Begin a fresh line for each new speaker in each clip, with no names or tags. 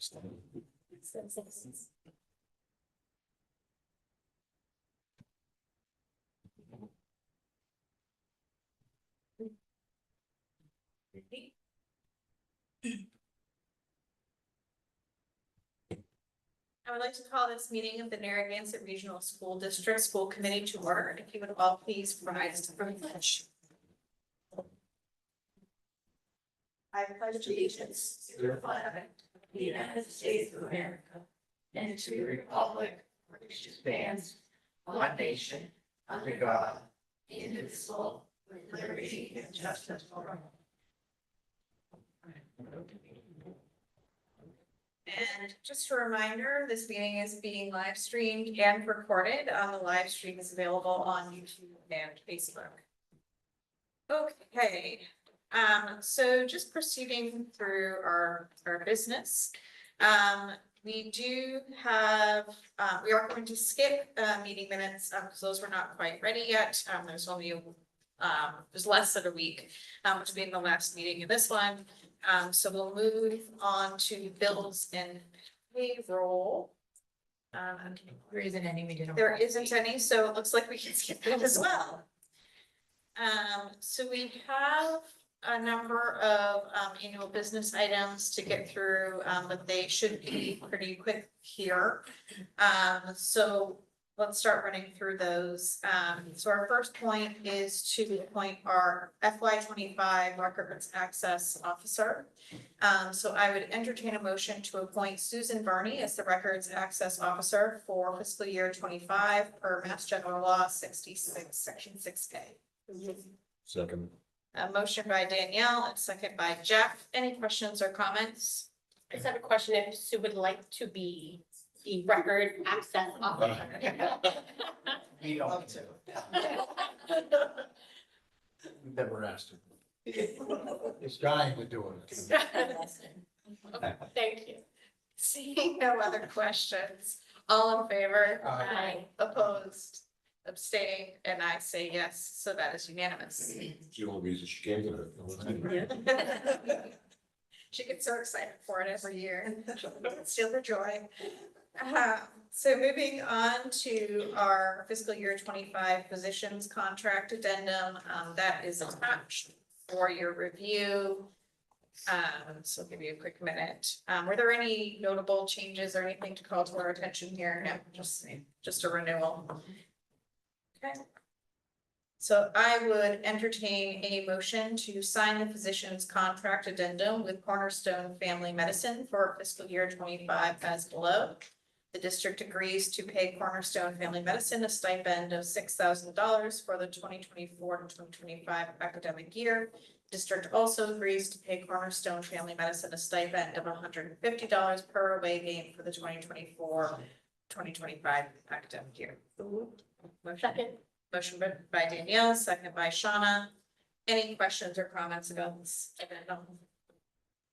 I would like to call this meeting of the Narragansett Regional School District School Committee to order. If you would all please rise for the pledge. I pledge allegiance to the flag of the United States of America and to the republic for which it stands, one nation, under God, indivisible, with liberty and justice for all. And just a reminder, this meeting is being live streamed and recorded. The live stream is available on YouTube and Facebook. Okay, so just proceeding through our business. We do have, we are going to skip meeting minutes because those were not quite ready yet. There's only there's less than a week between the last meeting and this one. So we'll move on to bills and payroll.
There isn't any, we didn't.
There isn't any, so it looks like we can skip that as well. So we have a number of annual business items to get through, but they should be pretty quick here. So let's start running through those. So our first point is to appoint our FY25 Records Access Officer. So I would entertain a motion to appoint Susan Burney as the Records Access Officer for fiscal year 25 per Mass General Law 66, Section 6A.
Second.
A motion by Danielle and second by Jeff. Any questions or comments?
I just have a question if Sue would like to be the record access officer.
We don't to. Never asked him. He's trying to do it.
Thank you.
Seeing no other questions, all in favor?
Aye.
Opposed, abstaining, and I say yes, so that is unanimous.
It's the only reason she came to it.
She gets so excited for it every year. Steal her joy. So moving on to our fiscal year 25 positions contract addendum, that is attached for your review. So I'll give you a quick minute. Were there any notable changes or anything to call to our attention here? No, just a renewal. Okay. So I would entertain a motion to sign the physician's contract addendum with Cornerstone Family Medicine for fiscal year 25 as below. The district agrees to pay Cornerstone Family Medicine a stipend of $6,000 for the 2024 to 2025 academic year. District also agrees to pay Cornerstone Family Medicine a stipend of $150 per away game for the 2024 2025 academic year.
Second.
Motion by Danielle, second by Shauna. Any questions or comments about this addendum?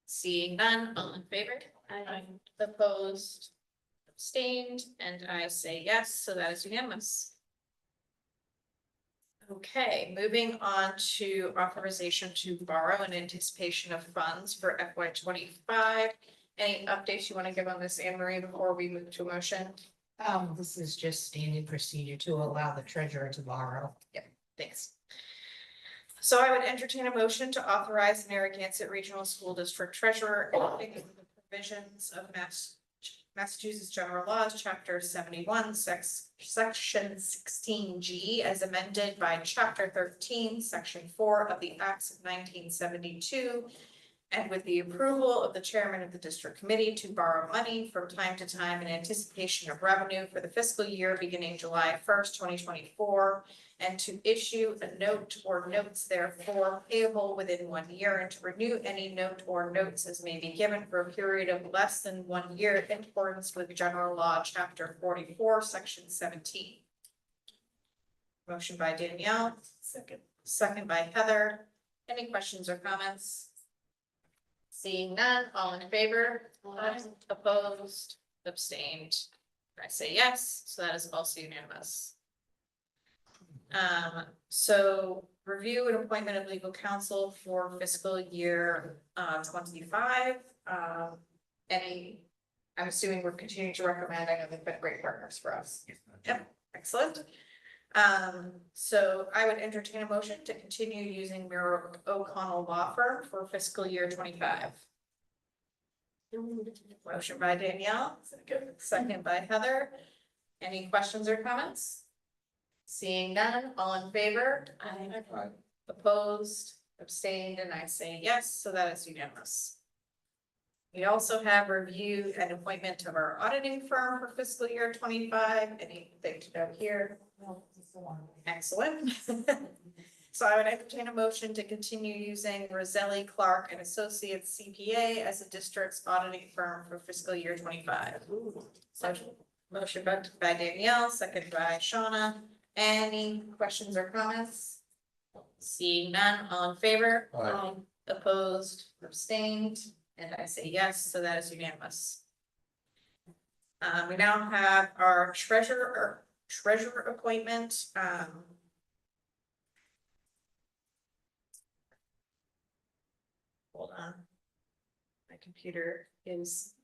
Seeing none, all in favor?
Aye.
Opposed, abstained, and I say yes, so that is unanimous. Okay, moving on to authorization to borrow in anticipation of funds for FY25. Any updates you want to give on this, Anne Marie, before we move to a motion?
This is just standard procedure to allow the treasurer to borrow.
Thanks. So I would entertain a motion to authorize the Narragansett Regional School District Treasurer acting under the provisions of Massachusetts General Laws, Chapter 71, Section 16G, as amended by Chapter 13, Section 4 of the Acts of 1972, and with the approval of the chairman of the district committee to borrow money from time to time in anticipation of revenue for the fiscal year beginning July 1st, 2024, and to issue a note or notes therefore payable within 1 year, and to renew any note or notes as may be given for a period of less than 1 year in accordance with General Law, Chapter 44, Section 17. Motion by Danielle. Second by Heather. Any questions or comments? Seeing none, all in favor? Opposed, abstained. I say yes, so that is also unanimous. So review and appointment of legal counsel for fiscal year 25. Any I'm assuming we're continuing to recommend. I know they've been great partners for us. Yep, excellent. So I would entertain a motion to continue using Miro O'Connell Law Firm for fiscal year 25. Motion by Danielle, second by Heather. Any questions or comments? Seeing none, all in favor?
Aye.
Opposed, abstained, and I say yes, so that is unanimous. We also have review and appointment of our auditing firm for fiscal year 25. Anything to note here? Excellent. So I would entertain a motion to continue using Roselli Clark and Associates CPA as the district's auditing firm for fiscal year 25. Motion by Danielle, second by Shauna. Any questions or comments? Seeing none, all in favor?
Aye.
Opposed, abstained, and I say yes, so that is unanimous. We now have our treasurer appointment. Hold on. My computer is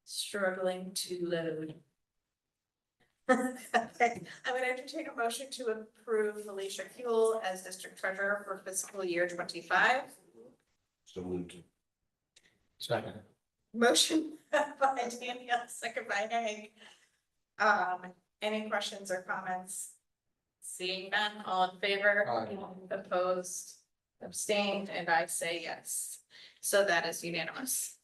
struggling to load. Okay, I would entertain a motion to approve Felicia Huel as district treasurer for fiscal year 25.
So moved.
Second.
Motion by Danielle, second by Hank. Any questions or comments? Seeing none, all in favor?
Aye.
Opposed, abstained, and I say yes. So that is unanimous.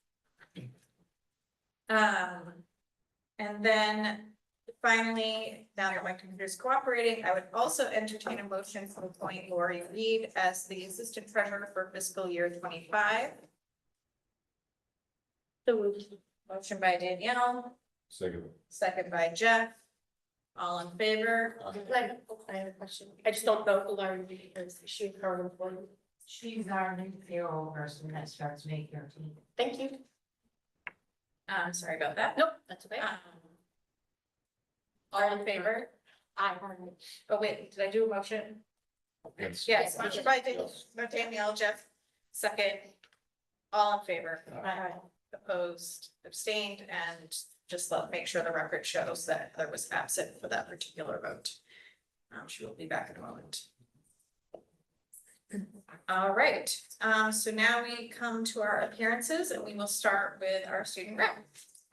And then finally, now that my computer is cooperating, I would also entertain a motion to appoint Lori Reed as the assistant treasurer for fiscal year 25.
So moved.
Motion by Danielle,
Second.
second by Jeff. All in favor?
I have a question. I just don't know who Lauren is. Is she current employee?
She's our new payroll person that starts May 13th.
Thank you.
Sorry about that.
Nope, that's okay.
All in favor?
Aye.
Oh, wait, did I do a motion?
Yes.
Yes, motion by Danielle, Jeff, second. All in favor?
Aye.
Opposed, abstained, and just make sure the record shows that there was absent for that particular vote. She will be back in a moment. All right, so now we come to our appearances and we will start with our student rep.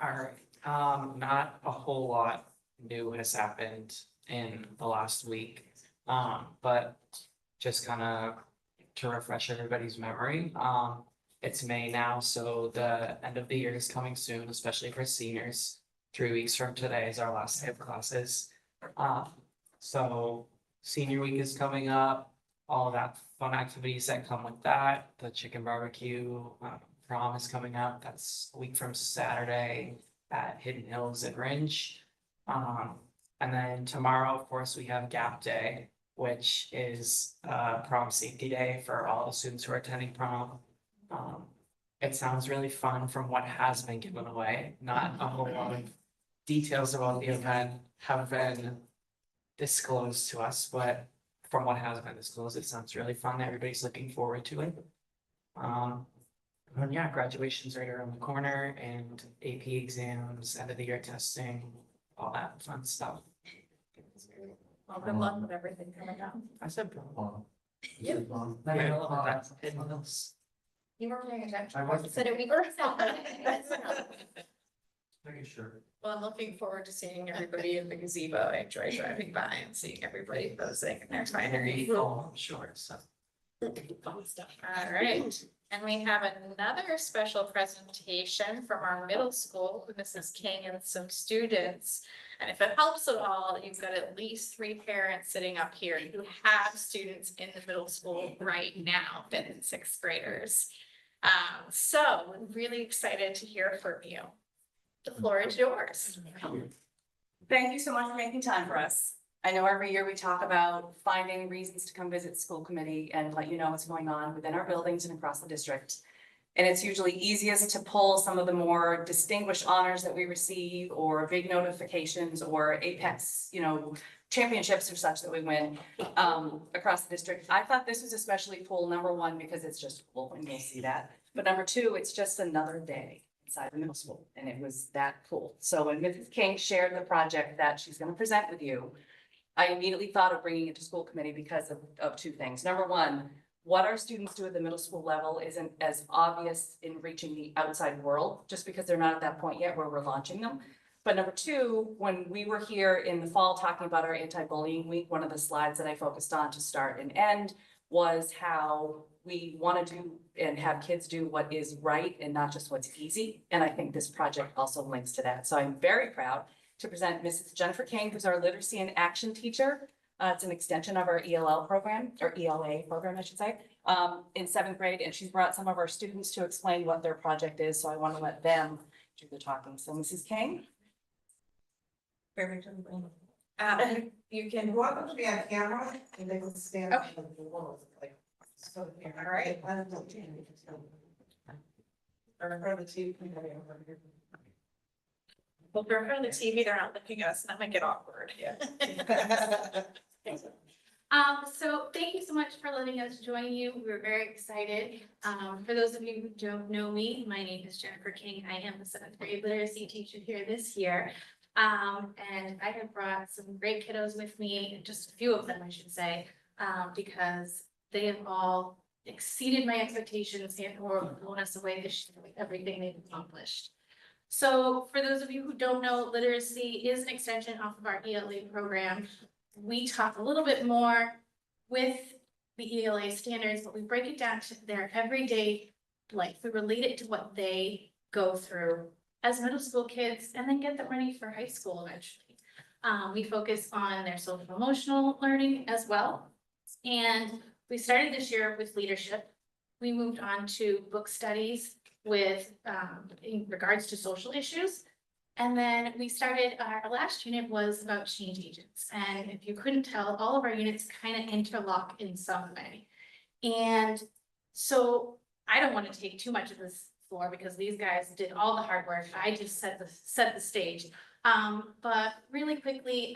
All right, not a whole lot new has happened in the last week. But just kind of to refresh everybody's memory, it's May now, so the end of the year is coming soon, especially for seniors. 3 weeks from today is our last day of classes. So senior week is coming up, all that fun activities that come with that, the chicken barbecue, prom is coming up, that's a week from Saturday at Hidden Hills in Ringe. And then tomorrow, of course, we have Gap Day, which is prom safety day for all the students who are attending prom. It sounds really fun from what has been given away, not a whole lot of details about the event have been disclosed to us, but from what has been disclosed, it sounds really fun. Everybody's looking forward to it. And yeah, graduation's right around the corner and AP exams, end of the year testing, all that fun stuff.
Well, good luck with everything coming up.
I said.
Yeah.
That's Hidden Hills.
You were paying attention.
I wasn't.
Said it we
Making sure.
Well, I'm looking forward to seeing everybody in the gazebo. I enjoy driving by and seeing everybody posing in their finery.
Oh, I'm sure, so.
Fun stuff.
All right, and we have another special presentation from our middle school, Mrs. King and some students. And if it helps at all, you've got at least 3 parents sitting up here who have students in the middle school right now, 5th and 6th graders. So I'm really excited to hear from you. The floor is yours.
Thank you so much for making time for us. I know every year we talk about finding reasons to come visit school committee and let you know what's going on within our buildings and across the district. And it's usually easiest to pull some of the more distinguished honors that we receive or big notifications or Apex, championships or such that we win across the district. I thought this was especially cool, number one, because it's just cool and you'll see that. But number two, it's just another day. inside the middle school, and it was that cool. So when Mrs. King shared the project that she's gonna present with you, I immediately thought of bringing it to school committee because of two things. Number one, what our students do at the middle school level isn't as obvious in reaching the outside world, just because they're not at that point yet where we're launching them. But number two, when we were here in the fall talking about our anti-bullying week, one of the slides that I focused on to start and end was how we want to do and have kids do what is right and not just what's easy. And I think this project also links to that. So I'm very proud to present Mrs. Jennifer King, who's our literacy and action teacher. It's an extension of our ELL program, or ELA program, I should say, in 7th grade. And she's brought some of our students to explain what their project is. So I want to let them do the talking. So Mrs. King.
You can,
Welcome to be on camera and they will stand up on the wall, like. So,
all right.
Or for the TV.
Well, if they're in front of the TV, they're not looking at us, and that might get awkward.
Yeah.
So thank you so much for letting us join you. We're very excited. For those of you who don't know me, my name is Jennifer King. I am the 7th grade literacy teacher here this year. And I have brought some great kiddos with me, just a few of them, I should say, because they have all exceeded my expectations and or blown us away this year with everything they've accomplished. So for those of you who don't know, literacy is an extension off of our ELA program. We talk a little bit more with the ELA standards, but we break it down to their everyday life. We relate it to what they go through as middle school kids and then get them ready for high school eventually. We focus on their social emotional learning as well. And we started this year with leadership. We moved on to book studies with in regards to social issues. And then we started, our last unit was about change agents. And if you couldn't tell, all of our units kind of interlock in some way. And so I don't want to take too much of this floor because these guys did all the hard work. I just set the stage. But really quickly,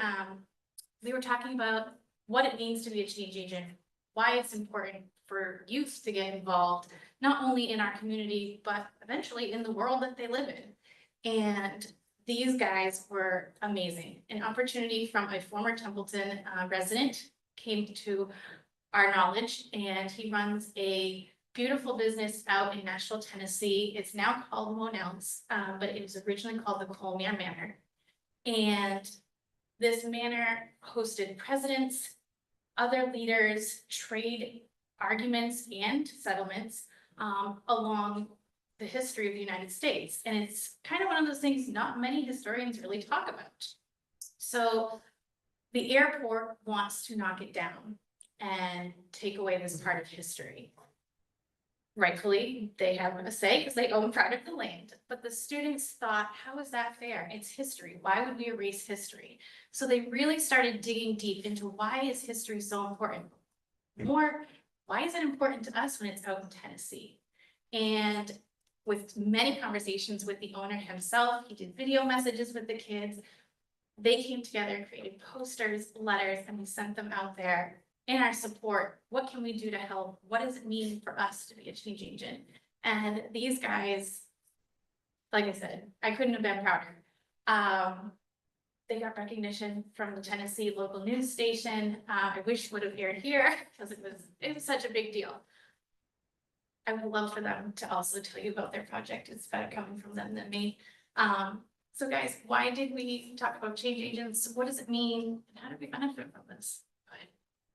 we were talking about what it means to be a change agent, why it's important for youth to get involved, not only in our community, but eventually in the world that they live in. And these guys were amazing. An opportunity from a former Templeton resident came to our knowledge, and he runs a beautiful business out in Nashville, Tennessee. It's now called Monell's, but it was originally called the Colmere Manor. And this manor hosted presidents, other leaders, trade arguments and settlements along the history of the United States. And it's kind of one of those things not many historians really talk about. So the airport wants to knock it down and take away this part of history. Rightfully, they have a say because they own part of the land, but the students thought, how is that fair? It's history. Why would we erase history? So they really started digging deep into why is history so important? More, why is it important to us when it's out in Tennessee? And with many conversations with the owner himself, he did video messages with the kids. They came together and created posters, letters, and we sent them out there in our support. What can we do to help? What does it mean for us to be a change agent? And these guys, like I said, I couldn't have been prouder. They got recognition from the Tennessee local news station. I wish would have aired here because it was such a big deal. I would love for them to also tell you about their project. It's better coming from them than me. So guys, why did we talk about change agents? What does it mean? And how do we benefit from this?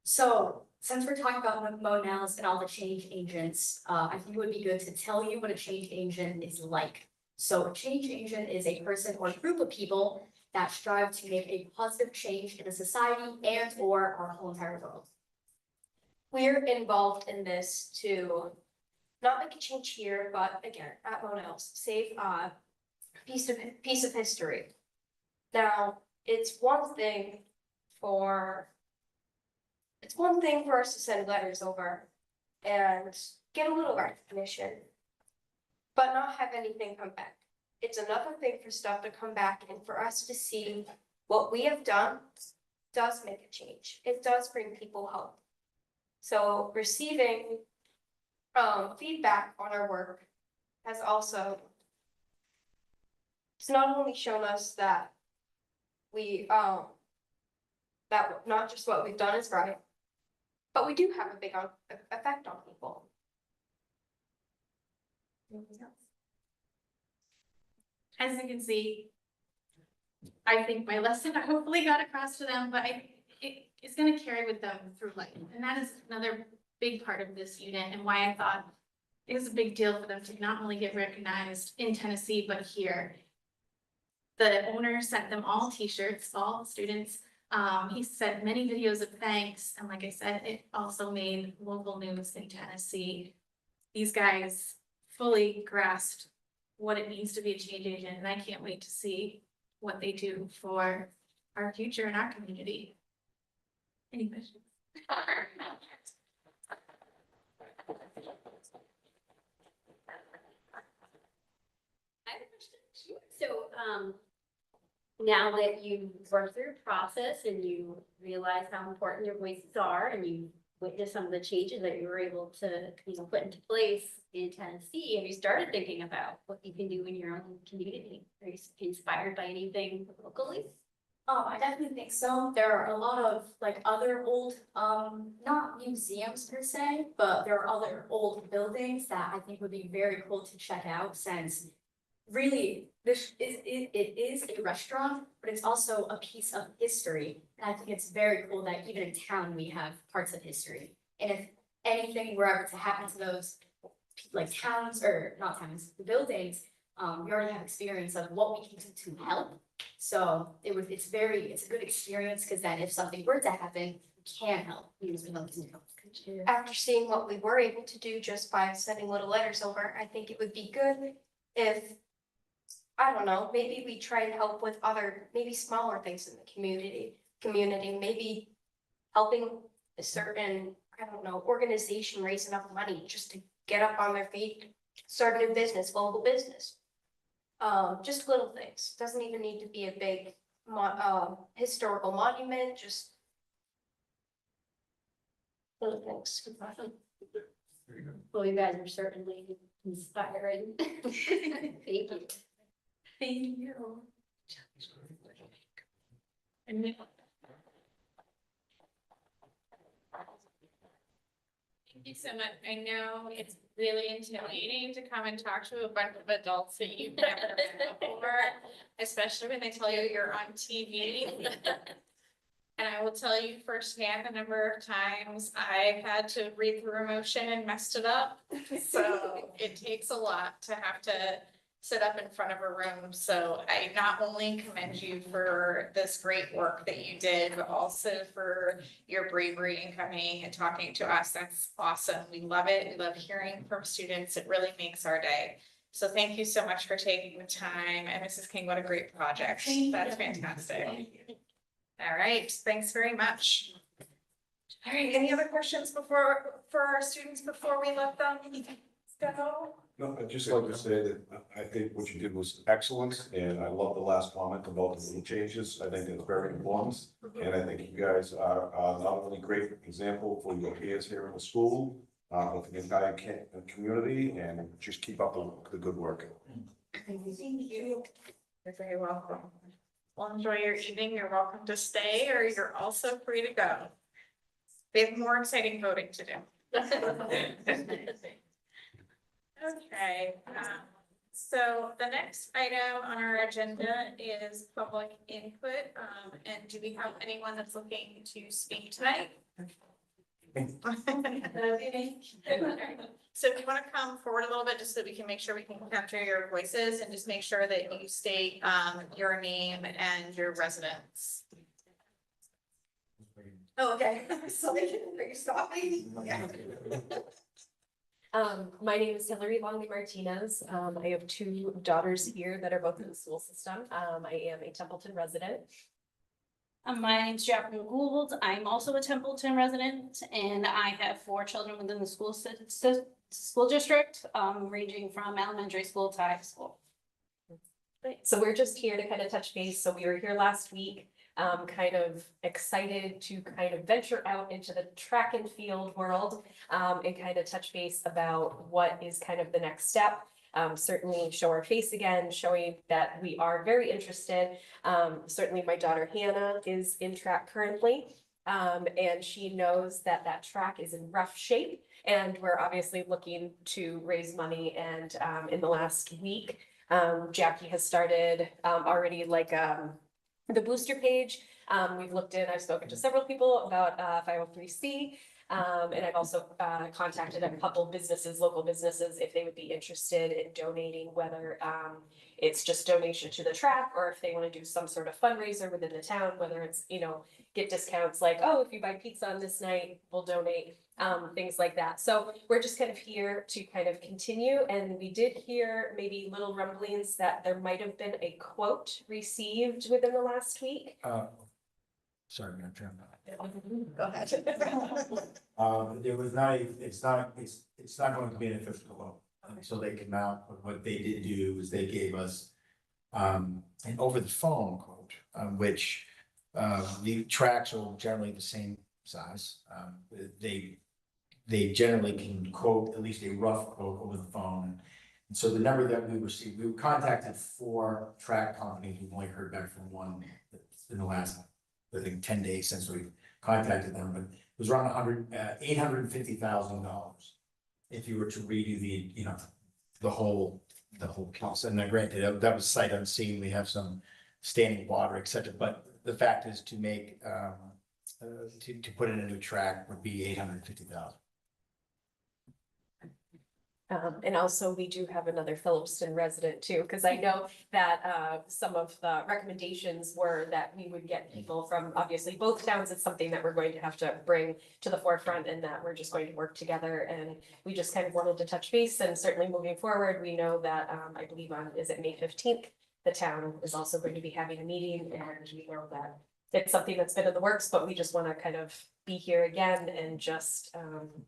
So since we're talking about Monell's and all the change agents, I think it would be good to tell you what a change agent is like. So a change agent is a person or group of people that strive to make a positive change in a society and or our whole entire world. We're involved in this to not make a change here, but again, at Monell's, save a piece of history. Now, it's one thing for us to send letters over and get a little recognition, but not have anything come back. It's another thing for stuff to come back and for us to see what we have done does make a change. It does bring people hope. So receiving feedback on our work has also
it's not only shown us that we, that not just what we've done is right, but we do have a big effect on people.
As you can see, I think my lesson hopefully got across to them, but it's gonna carry with them through life. And that is another big part of this unit and why I thought it was a big deal for them to not only get recognized in Tennessee, but here. The owner sent them all t-shirts, all students. He sent many videos of thanks. And like I said, it also made local news in Tennessee. These guys fully grasped what it means to be a change agent, and I can't wait to see what they do for our future in our community. Any questions?
So, now that you've worked through the process and you realize how important your voices are and you witnessed some of the changes that you were able to, put into place in Tennessee, have you started thinking about what you can do in your own community? Are you inspired by anything locally? I definitely think so. There are a lot of like other old, not museums per se, but there are other old buildings that I think would be very cool to check out since really it is a restaurant, but it's also a piece of history. And I think it's very cool that even in town, we have parts of history. And if anything were ever to happen to those like towns or not towns, the buildings, we already have experience of what we can do to help. So it's a good experience because then if something were to happen, we can help.
After seeing what we were able to do just by sending little letters over, I think it would be good if, I don't know, maybe we try and help with other, maybe smaller things in the community, maybe helping a certain, I don't know, organization raise enough money just to get up on their feet, start a new business, local business. Just little things, doesn't even need to be a big historical monument, just little things.
Well, you guys are certainly inspiring. Thank you.
Thank you. And then- Thank you so much. I know it's really intimidating to come and talk to a bunch of adults that you've never met before, especially when they tell you you're on TV. And I will tell you firsthand the number of times I've had to read through a motion and messed it up. So it takes a lot to have to sit up in front of a room. So I not only commend you for this great work that you did, but also for your bravery in coming and talking to us. That's awesome. We love it. We love hearing from students. It really makes our day. So thank you so much for taking the time. And Mrs. King, what a great project. That's fantastic. All right, thanks very much. All right, any other questions for our students before we let them go?
No, I'd just like to say that I think what you did was excellent, and I love the last comment about the little changes. I think it's very important. And I think you guys are not only a great example for your peers here in the school, but for the entire community, and just keep up the good work.
Thank you. You're very welcome. Well, enjoy your evening. You're welcome to stay, or you're also free to go. We have more exciting voting to do. Okay, so the next item on our agenda is public input. And do we have anyone that's looking to speak tonight? So if you want to come forward a little bit, just so we can make sure we can capture your voices and just make sure that you state your name and your residence. Oh, okay. So are you stopping? Yeah.
My name is Hillary Longley Martinez. I have two daughters here that are both in the school system. I am a Templeton resident.
My name's Jacqueline Gould. I'm also a Templeton resident, and I have 4 children within the school district, ranging from elementary school to high school.
So we're just here to kind of touch base. So we were here last week, kind of excited to kind of venture out into the track and field world, and kind of touch base about what is kind of the next step. certainly show our face again, showing that we are very interested. Certainly my daughter Hannah is in track currently. And she knows that that track is in rough shape, and we're obviously looking to raise money. And in the last week, Jackie has started already like the booster page. We've looked in, I've spoken to several people about 503C. And I've also contacted a couple businesses, local businesses, if they would be interested in donating, whether it's just donation to the track, or if they want to do some sort of fundraiser within the town, whether it's, you know, get discounts like, oh, if you buy pizza on this night, we'll donate, things like that. So we're just kind of here to kind of continue. And we did hear maybe little rumblings that there might have been a quote received within the last week.
Sorry, I'm trying
Go ahead.
there was not, it's not going to be an official quote. So they came out, but what they did do is they gave us an over the phone quote, which the tracks are generally the same size. They generally can quote at least a rough quote over the phone. And so the number that we received, we contacted 4 track companies. We've only heard back from one in the last, I think, 10 days since we contacted them, but it was around $850,000 if you were to redo the, you know, the whole cost. And then granted, that was sight unseen. We have some standing water, et cetera, but the fact is to make to put in a new track would be $850,000.
And also we do have another Phillipston resident too, because I know that some of the recommendations were that we would get people from obviously both towns. It's something that we're going to have to bring to the forefront, and that we're just going to work together. And we just kind of wanted to touch base, and certainly moving forward, we know that I believe on, is it May 15th? The town is also going to be having a meeting, and we know that it's something that's been in the works, but we just want to kind of be here again and just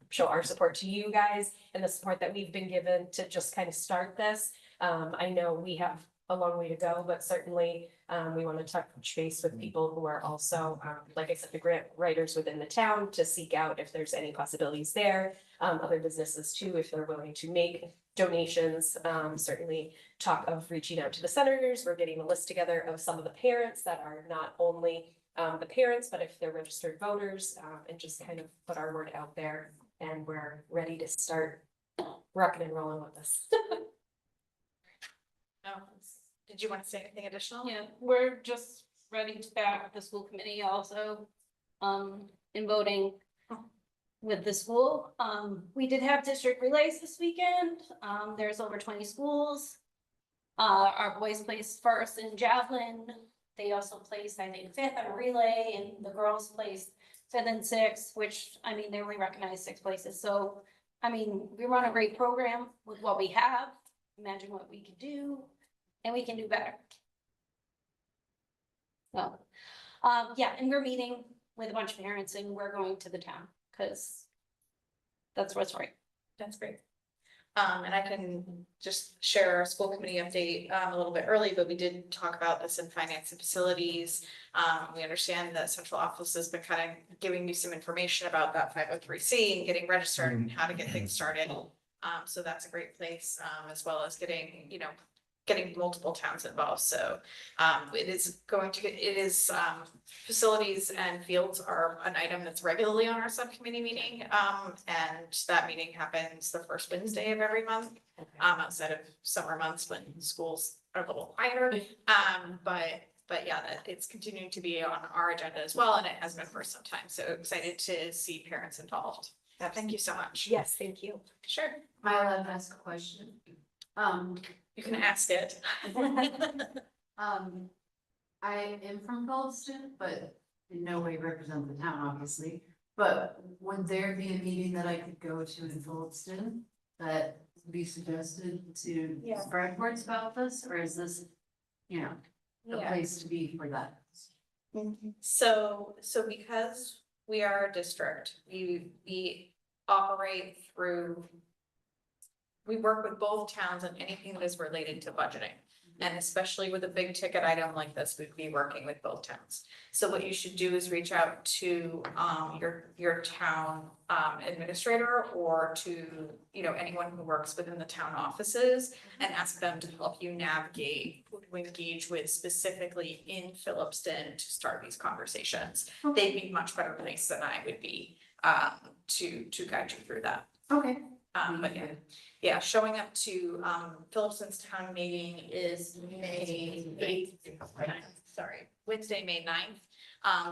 show our support to you guys and the support that we've been given to just kind of start this. I know we have a long way to go, but certainly we want to touch base with people who are also, like I said, the grant writers within the town to seek out if there's any possibilities there. Other businesses too, if they're willing to make donations, certainly talk of reaching out to the senators. We're getting a list together of some of the parents that are not only the parents, but if they're registered voters, and just kind of put our word out there. And we're ready to start rocking and rolling with this.
Did you want to say anything additional?
Yeah, we're just ready to back the school committee also, in voting with the school. We did have district relays this weekend. There's over 20 schools. Our boys placed first in javelin. They also placed, I think, 5th on a relay, and the girls placed 5th and 6th, which, I mean, they only recognized 6 places. So, I mean, we run a great program with what we have. Imagine what we could do, and we can do better. So, yeah, and we're meeting with a bunch of parents, and we're going to the town, because that's what's right.
That's great. And I can just share our school committee update a little bit early, but we did talk about this in finance and facilities. We understand that central office has been kind of giving you some information about that 503C and getting registered and how to get things started. So that's a great place, as well as getting, you know, getting multiple towns involved. So it is facilities and fields are an item that's regularly on our subcommittee meeting. And that meeting happens the first Wednesday of every month, outside of summer months when schools are a little quieter. But yeah, that it's continuing to be on our agenda as well, and it has been for some time. So excited to see parents involved. Thank you so much.
Yes, thank you.
Sure.
Am I allowed to ask a question?
You can ask it.
I am from Phillipston, but in no way represent the town, obviously. But would there be a meeting that I could go to in Phillipston that would be suggested to spread words about this, or is this, you know, the place to be for that?
So because we are a district, we operate through. We work with both towns on anything that is related to budgeting. And especially with a big ticket item like this, we'd be working with both towns. So what you should do is reach out to your town administrator or to, you know, anyone who works within the town offices and ask them to help you navigate who to engage with specifically in Phillipston to start these conversations. They'd be much better placed than I would be to guide you through that.
Okay.
But yeah, showing up to Phillipston's town meeting is May 8th, sorry, Wednesday, May 9th.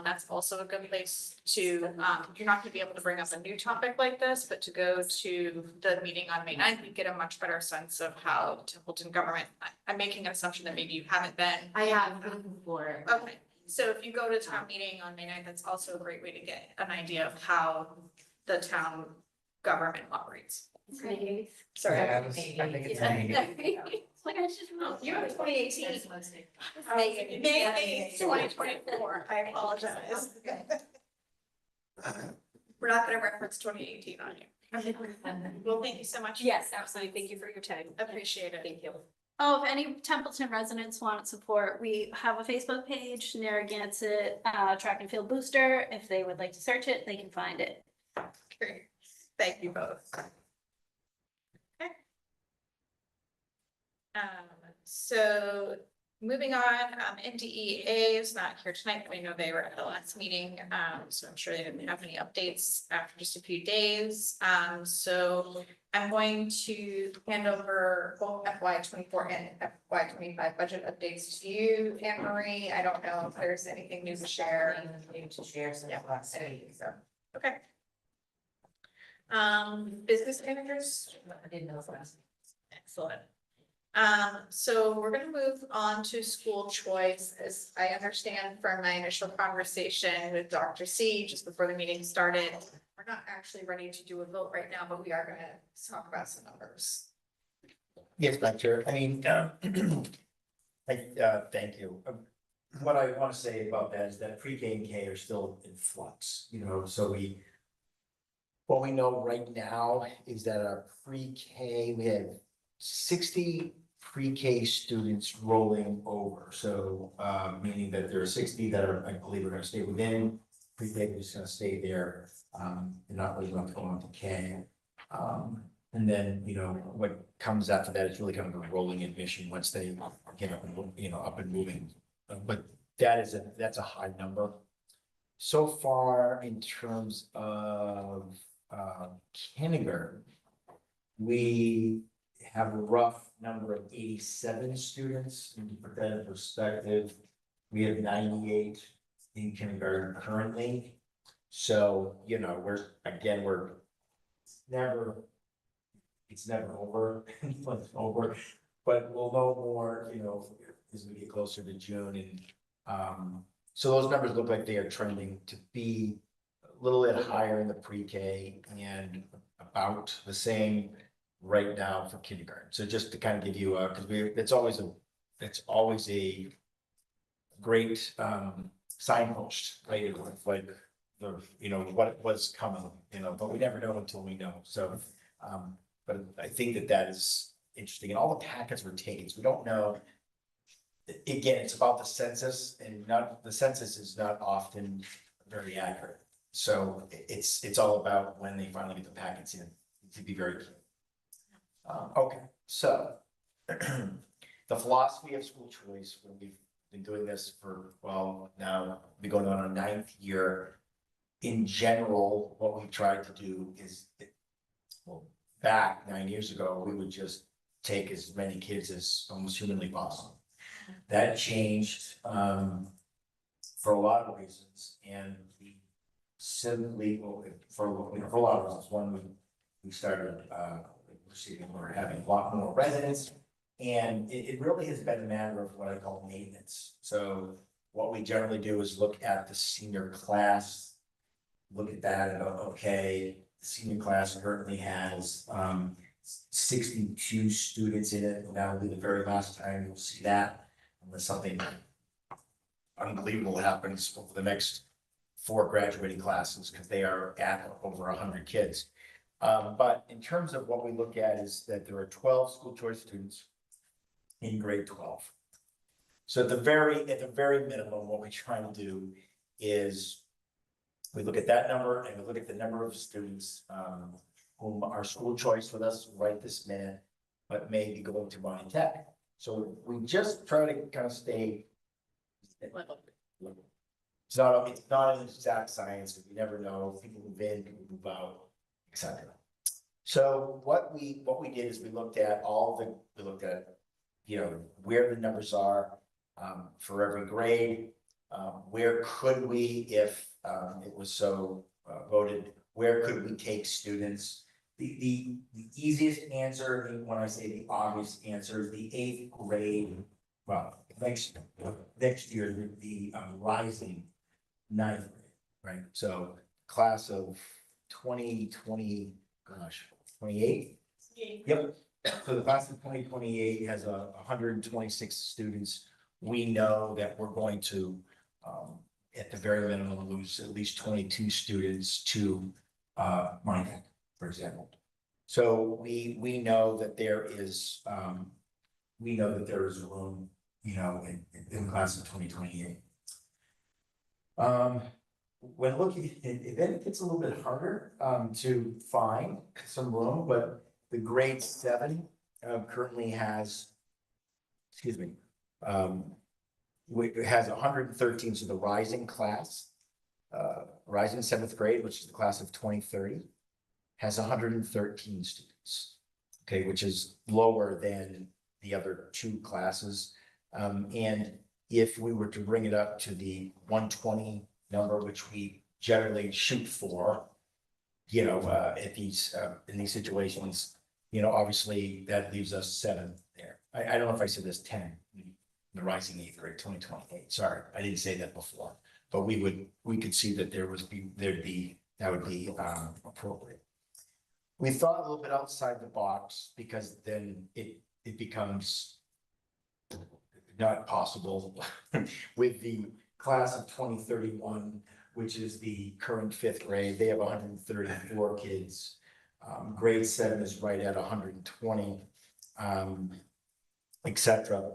That's also a good place to, you're not gonna be able to bring up a new topic like this, but to go to the meeting on May 9th, you get a much better sense of how Templeton government, I'm making an assumption that maybe you haven't been.
I have been before.
Okay, so if you go to town meeting on May 9th, that's also a great way to get an idea of how the town government operates. Sorry.
Yeah, I think it's May.
Like I just.
You're in 2018. May 8th, 2024, I apologize. We're not gonna reference 2018 on you. Well, thank you so much.
Yes, absolutely. Thank you for your time.
Appreciate it.
Thank you.
Oh, if any Templeton residents want support, we have a Facebook page, Narragansett Track and Field Booster. If they would like to search it, they can find it.
Great. Thank you both. Okay. So moving on, NDEA is not here tonight. We know they were at the last meeting, so I'm sure they didn't have any updates after just a few days. So I'm going to hand over both FY 24 and FY 25 budget updates to you, Anne Marie. I don't know if there's anything new to share.
New to share since
Yeah,
last
I
week.
think so. Okay. Business managers?
I didn't know last.
Excellent. So we're gonna move on to school choice. As I understand from my initial conversation with Dr. C just before the meeting started, we're not actually ready to do a vote right now, but we are gonna talk about some numbers.
Yes, Madam Chair, I mean, thank you. What I want to say about that is that pre-K and K are still in flux, you know, so what we know right now is that our pre-K, we have 60 pre-K students rolling over. So, meaning that there are 60 that are, I believe, are gonna stay within pre-K, are just gonna stay there, and not really going to go on to K. And then, you know, what comes after that is really kind of a rolling admission once they get up and, you know, up and moving. But that's a high number. So far, in terms of kindergarten, we have a rough number of 87 students. And to put that in perspective, we have 98 in kindergarten currently. So, you know, it's never over, it's over, but we'll know more, you know, as we get closer to June and, so those numbers look like they are trending to be a little bit higher in the pre-K and about the same right now for kindergarten. So just to kind of give you because it's always a great signpost, right? Like the, you know, what was coming, you know, but we never know until we know. So, but I think that is interesting, and all the packets were taken, so we don't know. Again, it's about the census, and the census is not often very accurate. So it's all about when they finally get the packets in, to be very clear. Okay, so the philosophy of school choice, when we've been doing this for, well, now we're going on our 9th year. In general, what we tried to do is, well, back 9 years ago, we would just take as many kids as almost humanly possible. That changed for a lot of reasons, and we simply, for a lot of reasons. One, we started having a lot more residents, and it really has been a matter of what I call maintenance. So what we generally do is look at the senior class, look at that and go, okay, the senior class currently has 62 students in it, and that will be the very last time you'll see that, unless something unbelievable happens over the next 4 graduating classes, because they are at over 100 kids. But in terms of what we look at is that there are 12 school choice students in grade 12. So at the very minimum, what we try to do is we look at that number and we look at the number of students, whom are school choice with us right this minute, but may be going to Bonnie Tech. So we just try to kind of stay. It's not an exact science, because we never know, people move in, people move out, et cetera. So what we did is we looked at you know, where the numbers are, for every grade. Where could we, if, it was so, voted, where could we take students? The easiest answer, and when I say the obvious answer, is the 8th grade, well, next year, the rising 9th grade, right? So class of 2020, gosh, 28? Yep, so the class of 2028 has 126 students. We know that we're going to, at the very minimum, lose at least 22 students to Bonnie Tech, for example. So we know that there is, room, you know, in the class of 2028. When looking, then it gets a little bit harder to find some room, but the grade 7 currently has, excuse me, it has 113, so the rising class, rising 7th grade, which is the class of 2030, has 113 students, okay, which is lower than the other 2 classes. And if we were to bring it up to the 120 number, which we generally shoot for, you know, at these, in these situations, you know, obviously that leaves us 7 there. I don't know if I said this 10, the rising 8th grade, 2028, sorry, I didn't say that before, but we could see that that would be appropriate. We thought a little bit outside the box, because then it becomes not possible with the class of 2031, which is the current 5th grade. They have 134 kids. Grade 7 is right at 120, et cetera.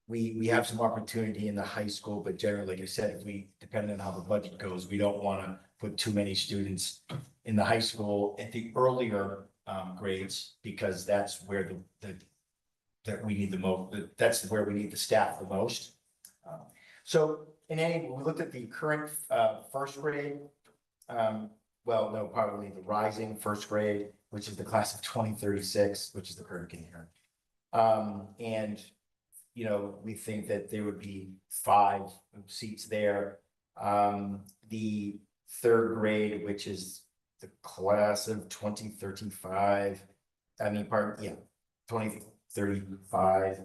We have some opportunity in the high school, but generally, like I said, depending on how the budget goes, we don't want to put too many students in the high school at the earlier grades, because that's where that we need the most, that's where we need the staff the most. So we looked at the current 1st grade, well, no, probably the rising 1st grade, which is the class of 2036, which is the current kindergarten. And, you know, we think that there would be 5 seats there. The 3rd grade, which is the class of 2035, 2035,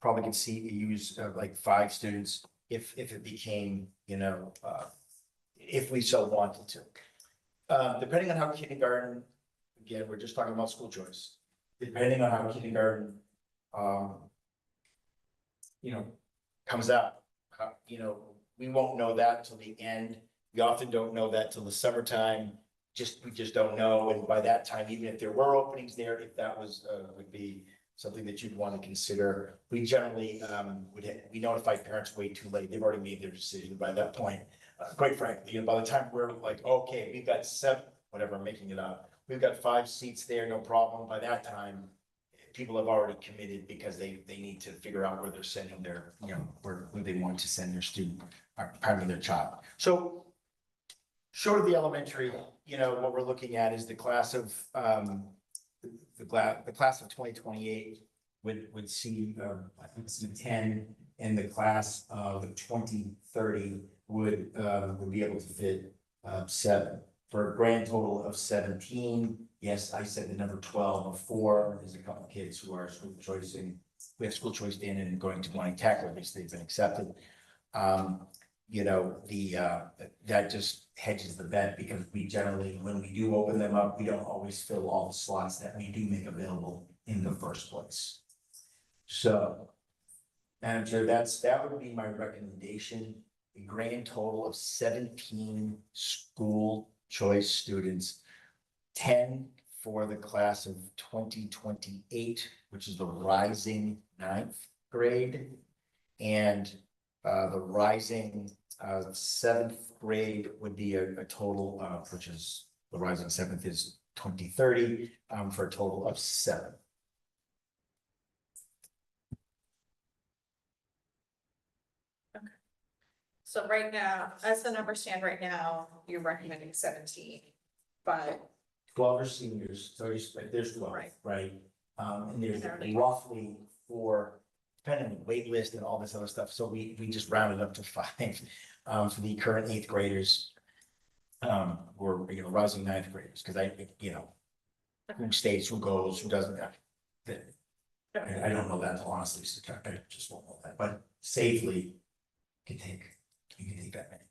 probably could use like 5 students if it became, you know, if we so wanted to. Depending on how kindergarten, again, we're just talking about school choice. Depending on how kindergarten, you know, comes out, you know, we won't know that till the end. We often don't know that till the summertime. We just don't know. And by that time, even if there were openings there, if that was would be something that you'd want to consider, we generally we notify parents way too late. They've already made their decision by that point. Quite frankly, by the time we're like, okay, we've got 7, whatever, I'm making it up. We've got 5 seats there, no problem. By that time, people have already committed, because they need to figure out where they're sending their, you know, where they want to send their student, or pardon me, their child. So short of the elementary, you know, what we're looking at is the class of the class of 2028 would see I think it's 10, and the class of 2030 would be able to fit 7 for a grand total of 17. Yes, I said the number 12 before. There's a couple of kids who are school choicing. We have school choice in and going to Bonnie Tech, or at least they've been accepted. You know, that just hedges the bet, because we generally, when we do open them up, we don't always fill all the slots that we do make available in the first place. So, Madam Chair, that would be my recommendation. A grand total of 17 school choice students, 10 for the class of 2028, which is the rising 9th grade, And the rising seventh grade would be a total which is, the rising seventh is 2030, for a total of 7.
So right now, as the numbers stand right now, you're recommending 17, but
12 are seniors, so there's 12,
Right.
right? And there's
Thirty.
roughly 4, depending on the wait list and all this other stuff, so we just rounded up to 5. For the current 8th graders. Or, rising 9th graders, because who stays, who goes, who doesn't. I don't know that honestly, so I just won't know that, but safely you can take that many.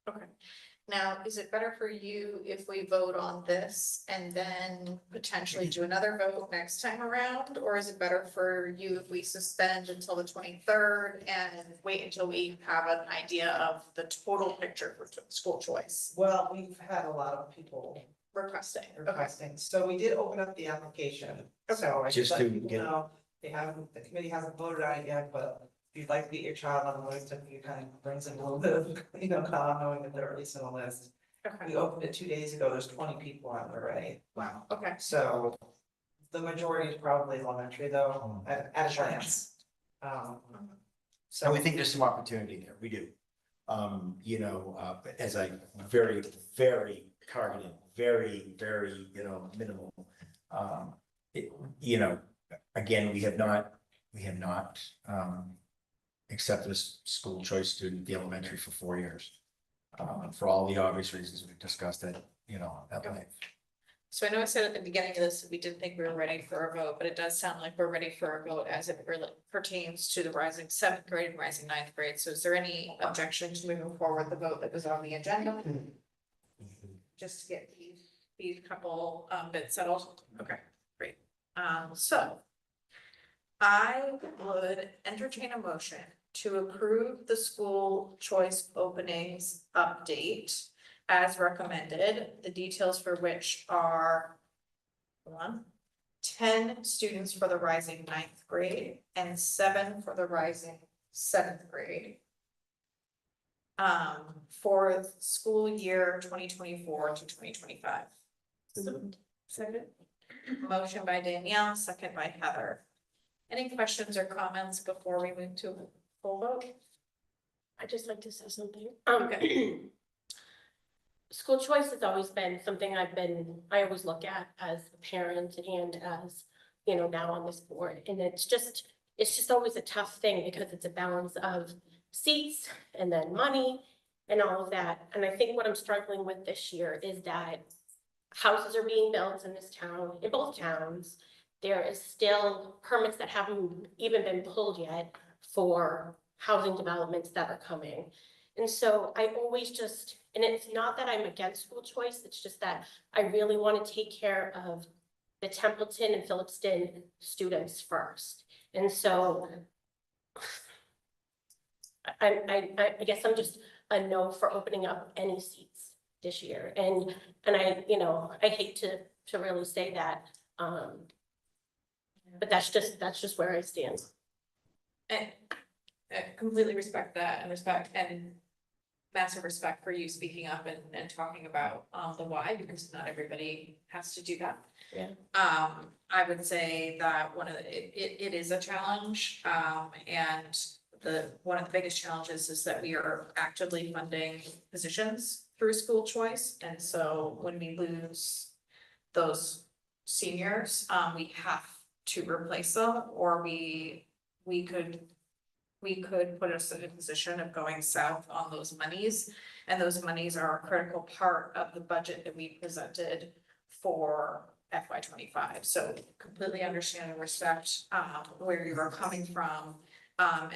Okay, now, is it better for you if we vote on this and then potentially do another vote next time around? Or is it better for you if we suspend until the 23rd and wait until we have an idea of the total picture for school choice
Well, we've had a lot of people
requesting? Okay,
requesting, so we did open up the application. So I
Just
let
to
people
get-
know, the committee hasn't voted on it yet, but if you'd like to get your child on the list, I think it kind of brings in a little bit of, calm knowing that they're at least on the list.
okay,
We opened it 2 days ago, there's 20 people on there already.
wow, okay,
So the majority is probably elementary though, at a glance.
So we think there's some opportunity there, we do. As a very, very targeted, very, very, minimal. Again, we have not accepted a school choice student at the elementary for 4 years. For all the obvious reasons we've discussed at length.
so I know I said at the beginning of this, that we didn't think we were ready for a vote, but it does sound like we're ready for a vote as it pertains to the rising 7th grade and rising 9th grade. So is there any objection to moving forward the vote that was on the agenda? Just to get these couple bits settled, okay, great. So I would entertain a motion to approve the school choice openings update as recommended, the details for which are 10 students for the rising 9th grade and 7 for the rising 7th grade. For school year 2024 to 2025. Second. Motion by Danielle, second by Heather. Any questions or comments before we move to a full vote?
I'd just like to say something.
Okay.
School choice has always been something I always look at as a parent and as, now on this board. And it's just always a tough thing because it's a balance of seats and then money and all of that. And I think what I'm struggling with this year is that houses are being built in this town, in both towns. There is still permits that haven't even been pulled yet for housing developments that are coming. And so I always and it's not that I'm against school choice, it's just that I really want to take care of the Templeton and Phillipston students first. And so I guess I'm just a no for opening up any seats this year. And I hate to really say that, but that's just where I stand.
And I completely respect that and massive respect for you speaking up and talking about the why, because not everybody has to do that.
Yeah.
I would say that it is a challenge, and one of the biggest challenges is that we are actively funding positions through school choice, and so when we lose those seniors, we have to replace them, or we could put us in a position of going south on those monies. And those monies are a critical part of the budget that we presented for FY 25. So completely understand and respect where you are coming from. And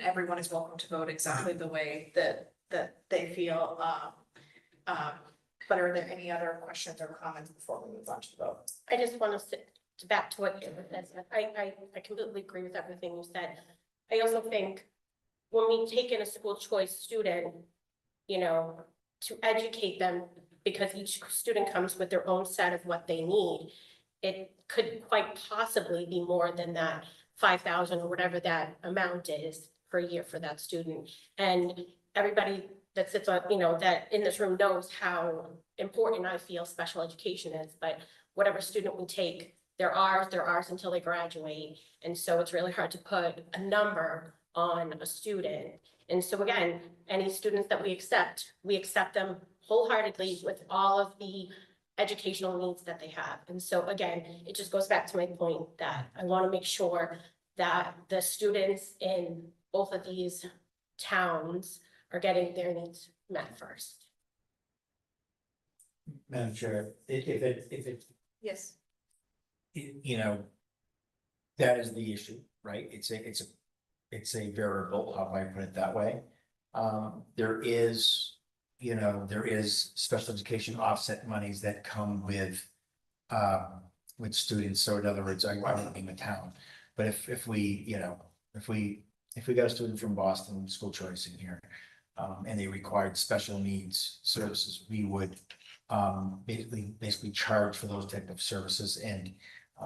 everyone is welcome to vote exactly the way that they feel. But are there any other questions or comments before we move on to the vote?
I just want to back to what Amber said. I completely agree with everything you said. I also think when we take in a school choice student, to educate them, because each student comes with their own set of what they need, it could quite possibly be more than that
5,000 or whatever that amount is per year for that student. And everybody that sits on, that in this room knows how important I feel special education is, but whatever student we take, they're ours until they graduate. And so it's really hard to put a number on a student. And so again, any students that we accept them wholeheartedly with all of the educational needs that they have. And so again, it just goes back to my point that I want to make sure that the students in both of these towns are getting their needs met first.
Madam Chair, if it,
Yes.
that is the issue, right? It's a variable, how can I put it that way? There is special education offset monies that come with students. So in other words, I won't name a town, but if we got a student from Boston school choice in here, and they required special needs services, we would basically charge for those type of services. And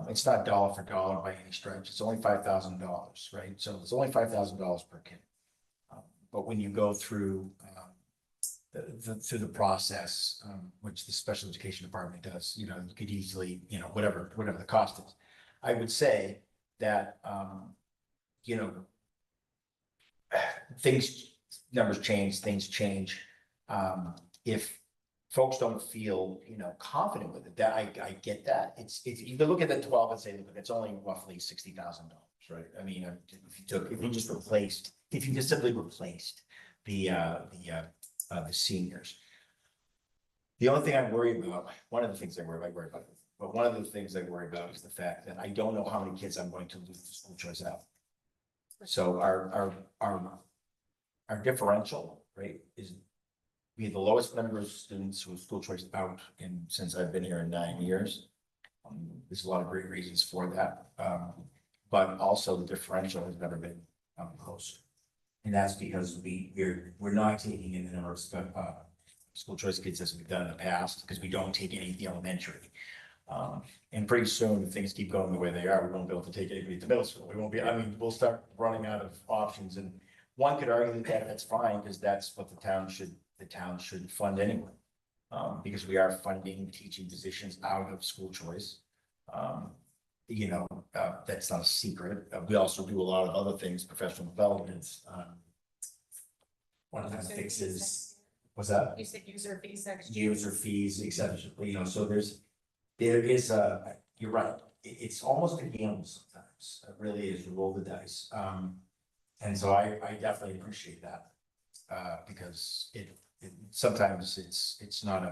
it's not dollar for dollar by any stretch. It's only $5,000, right? So it's only $5,000 per kid. But when you go through through the process, which the special education department does, you could easily, whatever the cost is. I would say that, numbers change, things change. If folks don't feel, confident with it, that I get that. It's, you can look at the 12 and say, look, it's only roughly $60,000, right? I mean, if you just simply replaced the seniors. The only thing I'm worried about, one of the things I worry about, but one of the things I worry about is the fact that I don't know how many kids I'm going to lose to school choice out. So our differential rate is, we have the lowest number of students who have school choice out since I've been here in 9 years. There's a lot of great reasons for that. But also the differential has never been closer. And that's because we're not taking in the number of school choice kids as we've done in the past, because we don't take any at the elementary. And pretty soon, if things keep going the way they are, we won't be able to take anybody to middle school. We'll start running out of options. And one could argue that that's fine, because that's what the town should fund anyway. Because we are funding teaching positions out of school choice. That's not a secret. We also do a lot of other things, professional development. One of the fixes, what's that?
You said user fees next.
User fees, et cetera, so there is you're right. It's almost a gamble sometimes. It really is. You roll the dice. And so I definitely appreciate that. Because sometimes it's not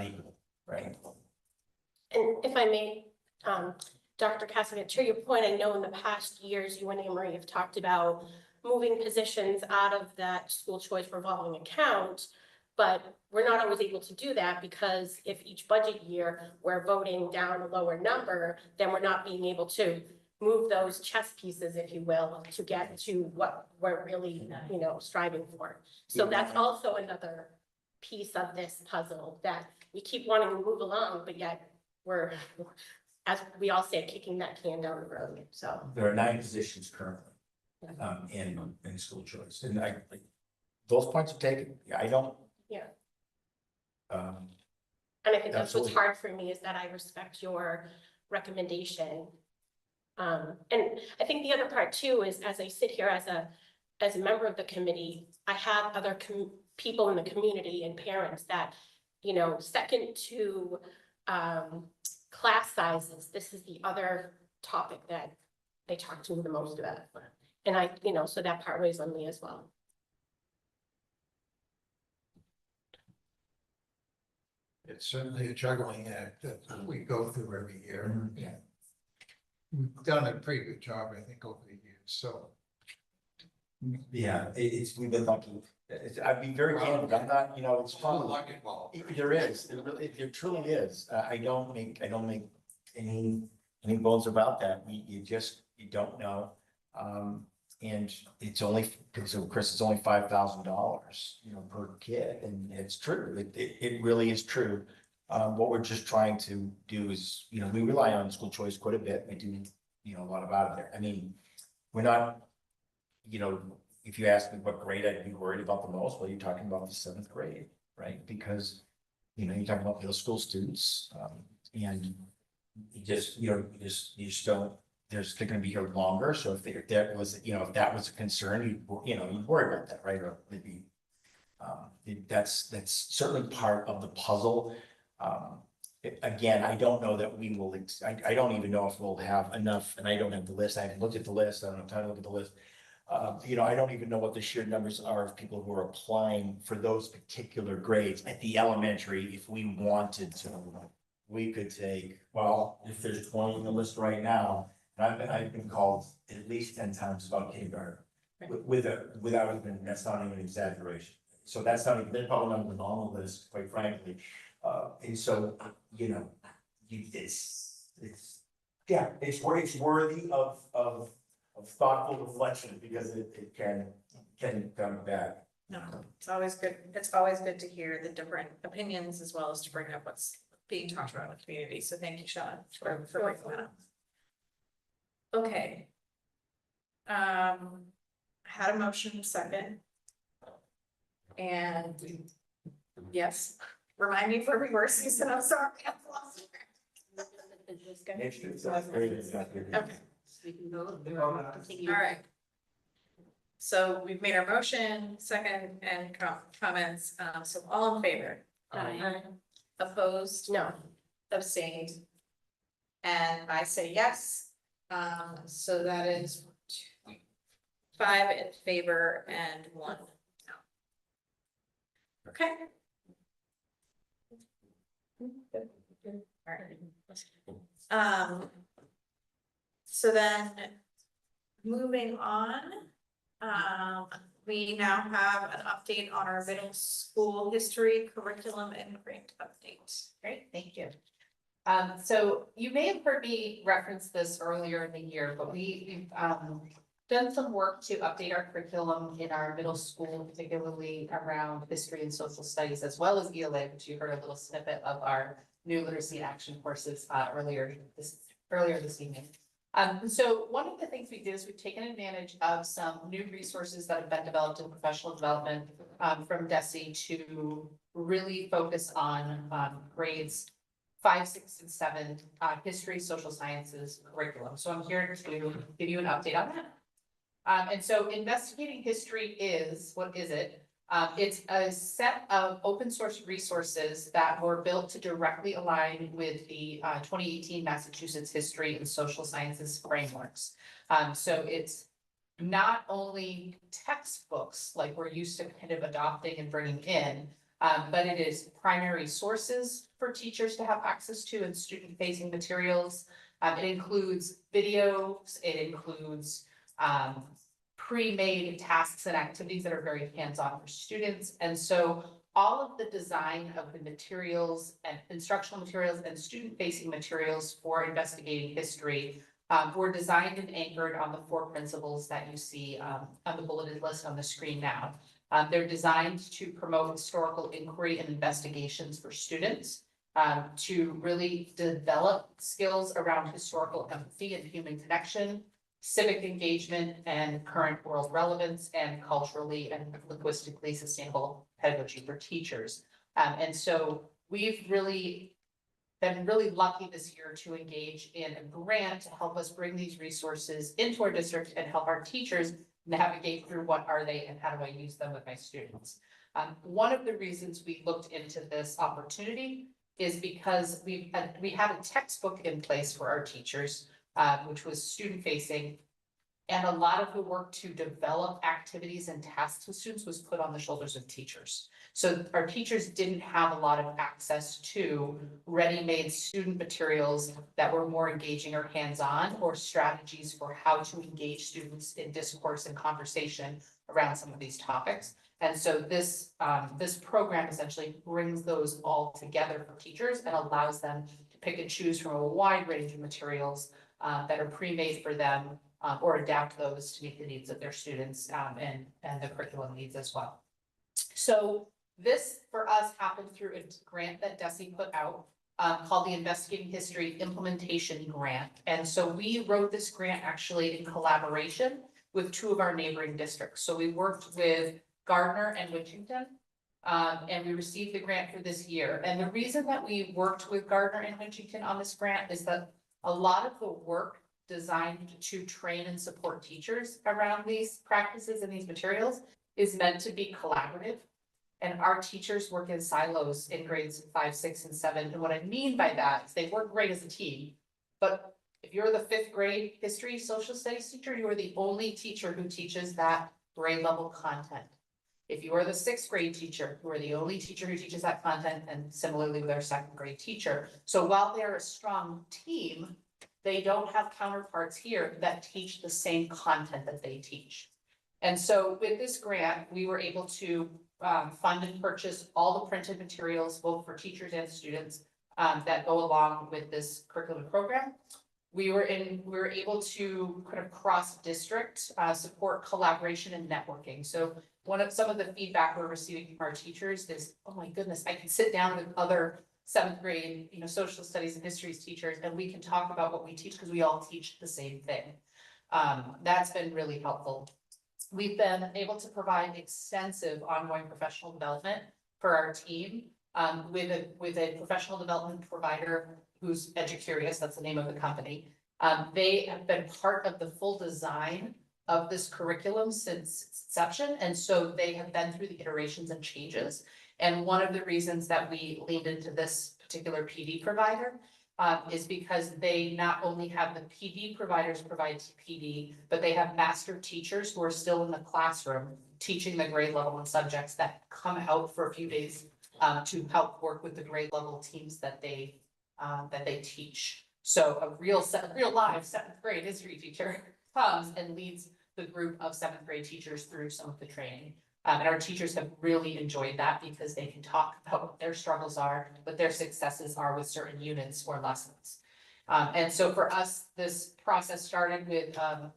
equal, right?
And if I may, Dr. Cassidy, to your point, I know in the past years, you and Anne Marie have talked about moving positions out of that school choice revolving account, but we're not always able to do that, because if each budget year we're voting down a lower number, then we're not being able to move those chess pieces, if you will, to get to what we're really, striving for. So that's also another piece of this puzzle, that we keep wanting to move along, but yet we're, as we all say, kicking that can down the road. So
There are 9 positions currently in school choice, and those points are taken. I don't.
Yeah.
And
I think that's what's
absolutely.
hard for me, is that I respect your recommendation. And I think the other part too is, as I sit here as a member of the committee, I have other people in the community and parents that, second to class sizes, this is the other topic that they talk to me the most about. And so that part weighs on me as well.
It's certainly a juggling act that we go through every year.
Yeah.
We've done a pretty good job, I think, over the years, so.
Yeah, we've been lucky. I'd be very candid. I'm not, it's
A lot of
true.
luck involved.
There is, there truly is. I don't make any bones about that. You don't know. And it's only, so Chris, it's only $5,000, per kid, and it's true. It really is true. What we're just trying to do is, we rely on school choice quite a bit. We do, a lot about it there. I mean, we're not, if you ask me what grade I'd be worried about the most, well, you're talking about the 7th grade, right? Because, you're talking about middle school students, and you just, you just don't, they're gonna be here longer, so if that was, if that was a concern, you'd worry about that, right? Or maybe, that's certainly part of the puzzle. Again, I don't know that we will, I don't even know if we'll have enough, and I don't have the list, I haven't looked at the list, I don't have time to look at the list. I don't even know what the sheer numbers are of people who are applying for those particular grades at the elementary. If we wanted to, we could take, well, if there's 20 on the list right now, and I've been called at least 10 times about kindergarten. Without even, that's not even an exaggeration. So that's not even, they're probably not even on the list, quite frankly. And so, it's worthy of thoughtful reflection, because it can come back.
No, it's always good to hear the different opinions as well as to bring up what's being talked about in the community. So thank you, Sean, for bringing that up. Okay. Had a motion second. And yes, remind me where we were, Susan, I'm sorry. I've lost it. Okay. All right. So we've made our motion, second, and comments, so all in favor?
Aye.
Opposed?
No.
Abstained? And I say yes, so that is 5 in favor and 1 no. Okay. Alright. So then, moving on, we now have an update on our middle school history curriculum and grant update. Great, thank you.
So you may have heard me reference this earlier in the year, but we've done some work to update our curriculum in our middle school, particularly around history and social studies, as well as ELA, which you heard a little snippet of our new literacy and action courses earlier this evening. So one of the things we did is we've taken advantage of some new resources that have been developed in professional development from DESE to really focus on grades 5, 6, and 7 history, social sciences curriculum. So I'm here to give you an update on that. And so investigating history is, what is it? It's a set of open source resources that were built to directly align with the 2018 Massachusetts History and Social Sciences frameworks. So it's not only textbooks like we're used to kind of adopting and bringing in, but it is primary sources for teachers to have access to and student-facing materials. It includes videos, it includes pre-made tasks and activities that are very hands-on for students. And so all of the design of the materials and instructional materials and student-facing materials for investigating history were designed and anchored on the 4 principles that you see on the bulleted list on the screen now. They're designed to promote historical inquiry and investigations for students, to really develop skills around historical empathy and human connection, civic engagement and current world relevance, and culturally and linguistically sustainable pedagogy for teachers. And so we've really been really lucky this year to engage in a grant to help us bring these resources into our district and help our teachers navigate through what are they and how do I use them with my students. One of the reasons we looked into this opportunity is because we had a textbook in place for our teachers, which was student facing. And a lot of the work to develop activities and tasks with students was put on the shoulders of teachers. So our teachers didn't have a lot of access to ready-made student materials that were more engaging or hands-on, or strategies for how to engage students in discourse and conversation around some of these topics. And so this program essentially brings those all together for teachers and allows them to pick and choose from a wide range of materials that are pre-made for them, or adapt those to meet the needs of their students and the curriculum needs as well. So this for us happened through a grant that DESE put out. called the Investigating History Implementation Grant. And so we wrote this grant actually in collaboration with two of our neighboring districts. So we worked with Gardner and Winchton. And we received the grant for this year. And the reason that we worked with Gardner and Winchton on this grant is that a lot of the work designed to train and support teachers around these practices and these materials is meant to be collaborative. And our teachers work in silos in grades 5, 6, and 7. And what I mean by that is they work great as a team. But if you're the 5th grade history, social studies teacher, you are the only teacher who teaches that grade level content. If you are the 6th grade teacher, you are the only teacher who teaches that content, and similarly with our 2nd grade teacher. So while they're a strong team, they don't have counterparts here that teach the same content that they teach. And so with this grant, we were able to fund and purchase all the printed materials, both for teachers and students, that go along with this curriculum program. We were able to kind of cross-district support collaboration and networking. So some of the feedback we're receiving from our teachers is, oh my goodness, I can sit down with other 7th grade, social studies and histories teachers, and we can talk about what we teach because we all teach the same thing. That's been really helpful. We've been able to provide extensive ongoing professional development for our team with a professional development provider who's EduCurious, that's the name of the company. They have been part of the full design of this curriculum since its inception, and so they have been through the iterations and changes. And one of the reasons that we leaned into this particular PD provider is because they not only have the PD providers provide PD, but they have master teachers who are still in the classroom teaching the grade level and subjects that come out for a few days to help work with the grade level teams that they teach. So a real live 7th grade history teacher comes and leads the group of 7th grade teachers through some of the training. And our teachers have really enjoyed that because they can talk about what their struggles are, what their successes are with certain units or lessons. And so for us, this process started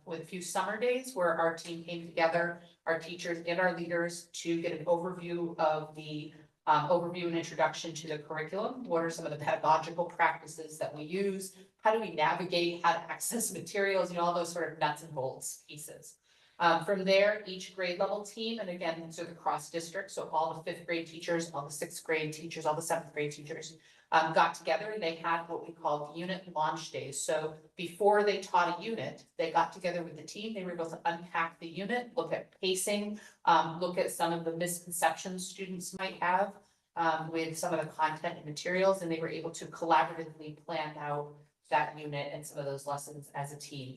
with a few summer days where our team came together, our teachers and our leaders, to get an overview of the overview and introduction to the curriculum. What are some of the pedagogical practices that we use? How do we navigate, how to access materials, all those sort of nuts and bolts pieces. From there, each grade level team, and again, these are the cross district, so all the 5th grade teachers, all the 6th grade teachers, all the 7th grade teachers got together and they had what we call unit launch days. So before they taught a unit, they got together with the team, they were able to unpack the unit, look at pacing, look at some of the misconceptions students might have with some of the content and materials, and they were able to collaboratively plan out that unit and some of those lessons as a team.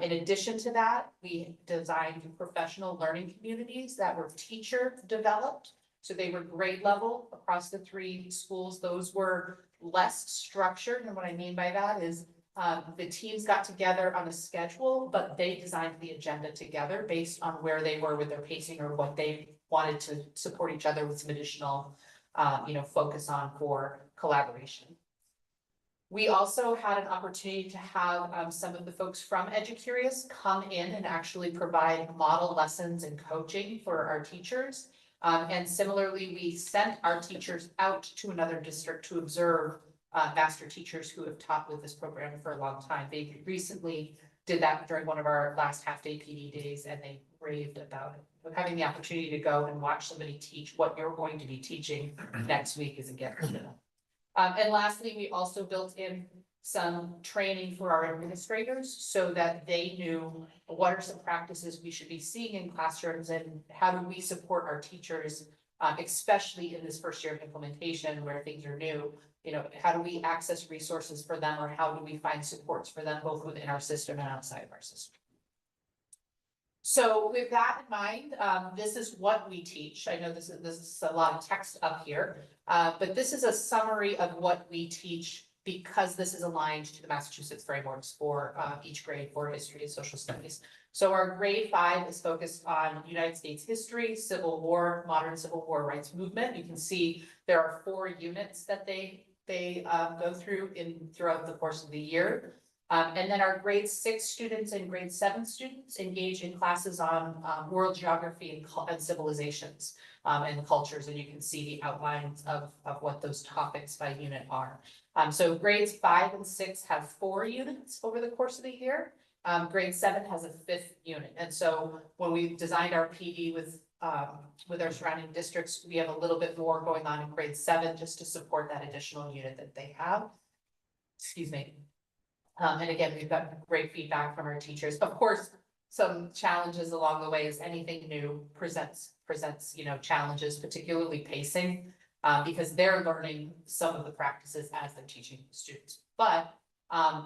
In addition to that, we designed professional learning communities that were teacher developed. So they were grade level across the 3 schools. Those were less structured. And what I mean by that is the teams got together on a schedule, but they designed the agenda together based on where they were with their pacing or what they wanted to support each other with some additional, focus on for collaboration. We also had an opportunity to have some of the folks from EduCurious come in and actually provide model lessons and coaching for our teachers. And similarly, we sent our teachers out to another district to observe master teachers who have taught with this program for a long time. They recently did that during one of our last half-day PD days, and they raved about it. But having the opportunity to go and watch somebody teach what you're going to be teaching next week is a gift. And lastly, we also built in some training for our administrators so that they knew what are some practices we should be seeing in classrooms and how do we support our teachers, especially in this first year of implementation where things are new. How do we access resources for them, or how do we find supports for them both within our system and outside of our system? So with that in mind, this is what we teach. I know this is a lot of text up here, but this is a summary of what we teach because this is aligned to the Massachusetts frameworks for each grade for history and social studies. So our grade 5 is focused on United States history, Civil War, modern Civil War rights movement. You can see there are 4 units that they go through throughout the course of the year. And then our grade 6 students and grade 7 students engage in classes on world geography and civilizations and cultures, and you can see the outlines of what those topics by unit are. So grades 5 and 6 have 4 units over the course of the year. Grade 7 has a 5th unit, and so when we designed our PD with our surrounding districts, we have a little bit more going on in grade 7 just to support that additional unit that they have. Excuse me. And again, we've got great feedback from our teachers. Of course, some challenges along the way as anything new presents, you know, challenges, particularly pacing, because they're learning some of the practices as they're teaching students. But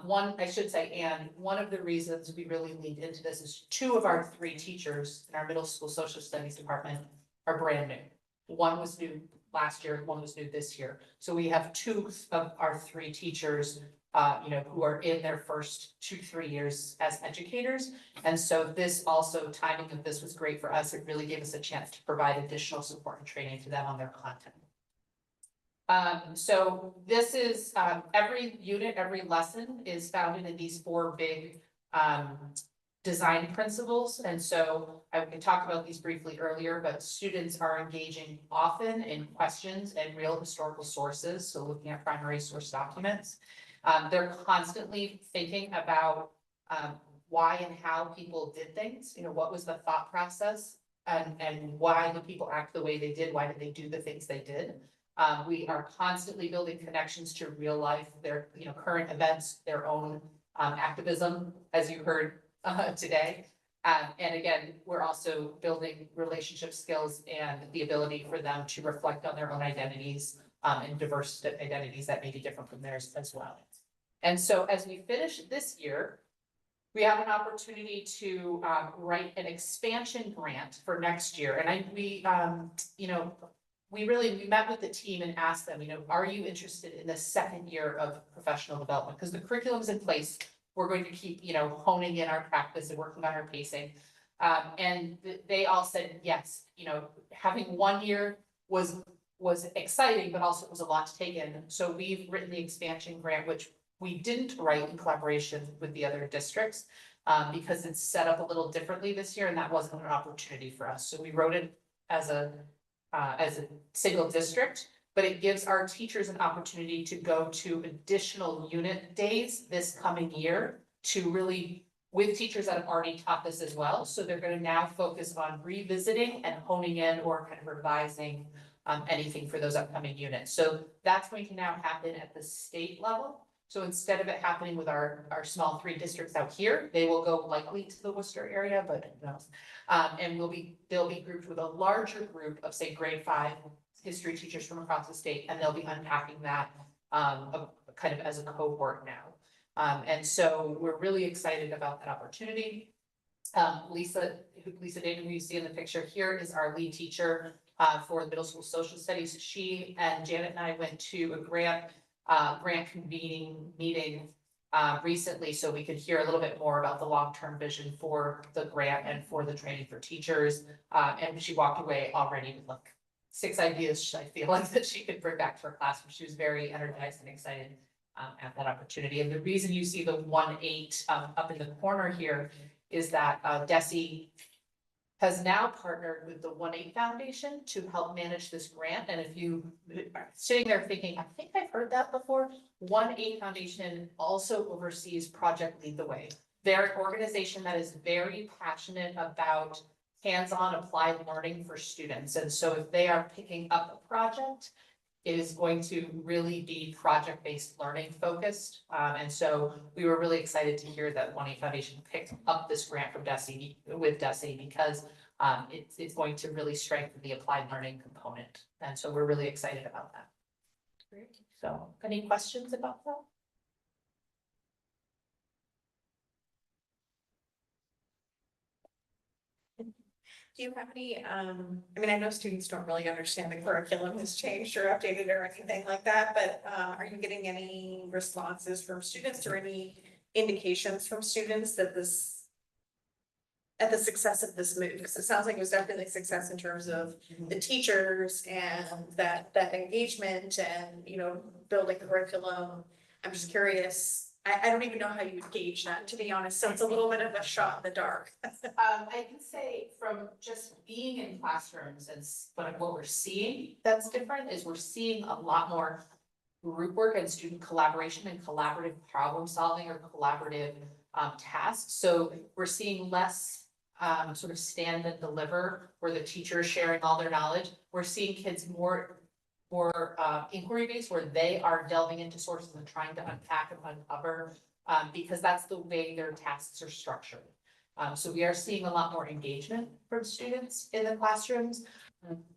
one of the reasons we really leaned into this is 2 of our 3 teachers in our middle school social studies department are brand new. One was new last year, one was new this year. So we have 2 of our 3 teachers you know, who are in their first 2-3 years as educators. And so this also, timing of this was great for us. It really gave us a chance to provide additional support and training to them on their content. So this is, every unit, every lesson is founded in these 4 big, design principles. And so we talked about these briefly earlier, but students are engaging often in questions and real historical sources. So looking at primary source documents. They're constantly thinking about why and how people did things, you know, what was the thought process and why do people act the way they did? Why did they do the things they did? We are constantly building connections to real life, their, you know, current events, their own activism, as you heard today. And again, we're also building relationship skills and the ability for them to reflect on their own identities and diverse identities that may be different from theirs as well. And so as we finish this year, we have an opportunity to write an expansion grant for next year. And we met with the team and asked them, you know, are you interested in the 2nd year of professional development? Because the curriculum's in place. We're going to keep, you know, honing in our practice and working on our pacing. And they all said, yes, you know, having 1 year was exciting, but also it was a lot to take in. So we've written the expansion grant, which we didn't write in collaboration with the other districts because it's set up a little differently this year, and that wasn't an opportunity for us. So we wrote it as a single district, but it gives our teachers an opportunity to go to additional unit days this coming year to really, with teachers that have already taught this as well. So they're going to now focus on revisiting and honing in or kind of revising anything for those upcoming units. So that's going to now happen at the state level. So instead of it happening with our small 3 districts out here, they will go likely to the Worcester area, but who knows? And they'll be grouped with a larger group of, say, grade 5 history teachers from across the state, and they'll be unpacking that kind of as a cohort now. And so we're really excited about that opportunity. Lisa David, who you see in the picture here, is our lead teacher for the middle school social studies. She and Janet and I went to a grant convening meeting recently, so we could hear a little bit more about the long-term vision for the grant and for the training for teachers. And she walked away already with like 6 ideas, I feel like, that she could bring back to her classroom. She was very energized and excited at that opportunity. And the reason you see the 1-8 up in the corner here is that DESE has now partnered with the 1-8 Foundation to help manage this grant. And if you are sitting there thinking, I think I've heard that before, 1-8 Foundation also oversees Project Lead the Way. They're an organization that is very passionate about hands-on applied learning for students. And so if they are picking up a project, it is going to really be project-based learning focused. And so we were really excited to hear that 1-8 Foundation picked up this grant from DESE with DESE because it's going to really strengthen the applied learning component. And so we're really excited about that. Great. So any questions about that?
Do you have any, I mean, I know students don't really understand the curriculum has changed or updated or anything like that, but are you getting any responses from students or any indications from students that at the success of this move? Because it sounds like it was definitely a success in terms of the teachers and that engagement and, you know, building the curriculum. I'm just curious I don't even know how you would gauge that, to be honest, so it's a little bit of a shot in the dark.
I can say from just being in classrooms and what we're seeing that's different is we're seeing a lot more group work and student collaboration and collaborative problem solving or collaborative tasks. So we're seeing less sort of stand and deliver where the teacher is sharing all their knowledge. We're seeing kids more inquiry based where they are delving into sources and trying to unpack and uncover because that's the way their tasks are structured. So we are seeing a lot more engagement from students in the classrooms.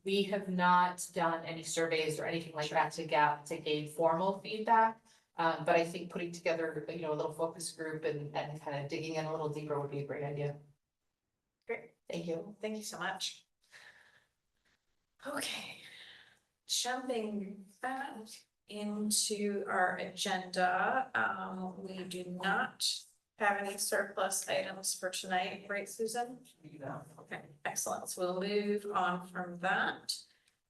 We have not done any surveys or anything like that to gain formal feedback. But I think putting together, a little focus group and kind of digging in a little deeper would be a great idea.
Great,
Thank you.
thank you so much. Okay, jumping back into our agenda, we do not have any surplus items for tonight, right, Susan? Okay, excellent. So we'll move on from that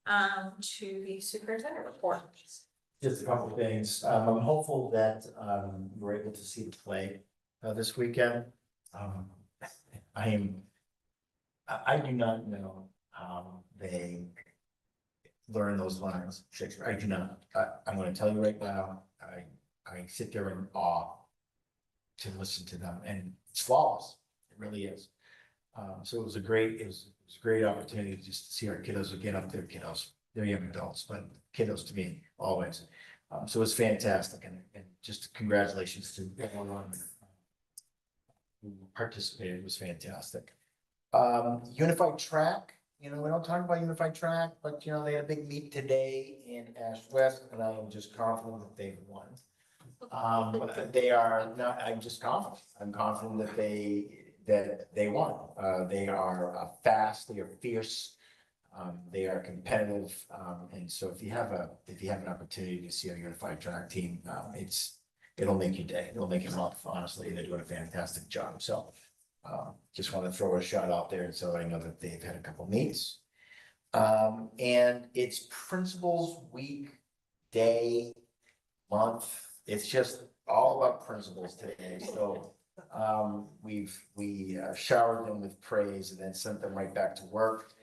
to the superintendent report.
Just a couple of things. I'm hopeful that we're able to see the play this weekend. I do not know how they learn those lines. Shakespeare, I do not. I'm gonna tell you right now, I sit there in awe to listen to them, and it's flawless. It really is. So it was a great opportunity just to see our kiddos again up there, kiddos. They're young adults, but kiddos to me always. So it was fantastic, and just congratulations to everyone who participated. It was fantastic. Unified Track, we don't talk about Unified Track, but they had a big meet today in Ash West, and I am just confident that they've won. They are not, I'm just confident. I'm confident that they won. They are fast, they are fierce, they are competitive, and so if you have an opportunity to see a Unified Track team, it'll make your day. It'll make your month. Honestly, they're doing a fantastic job. So just want to throw a shout out there, so I know that they've had a couple meets. And it's Principals Week, day, month. It's just all about principals today. So we showered them with praise and then sent them right back to work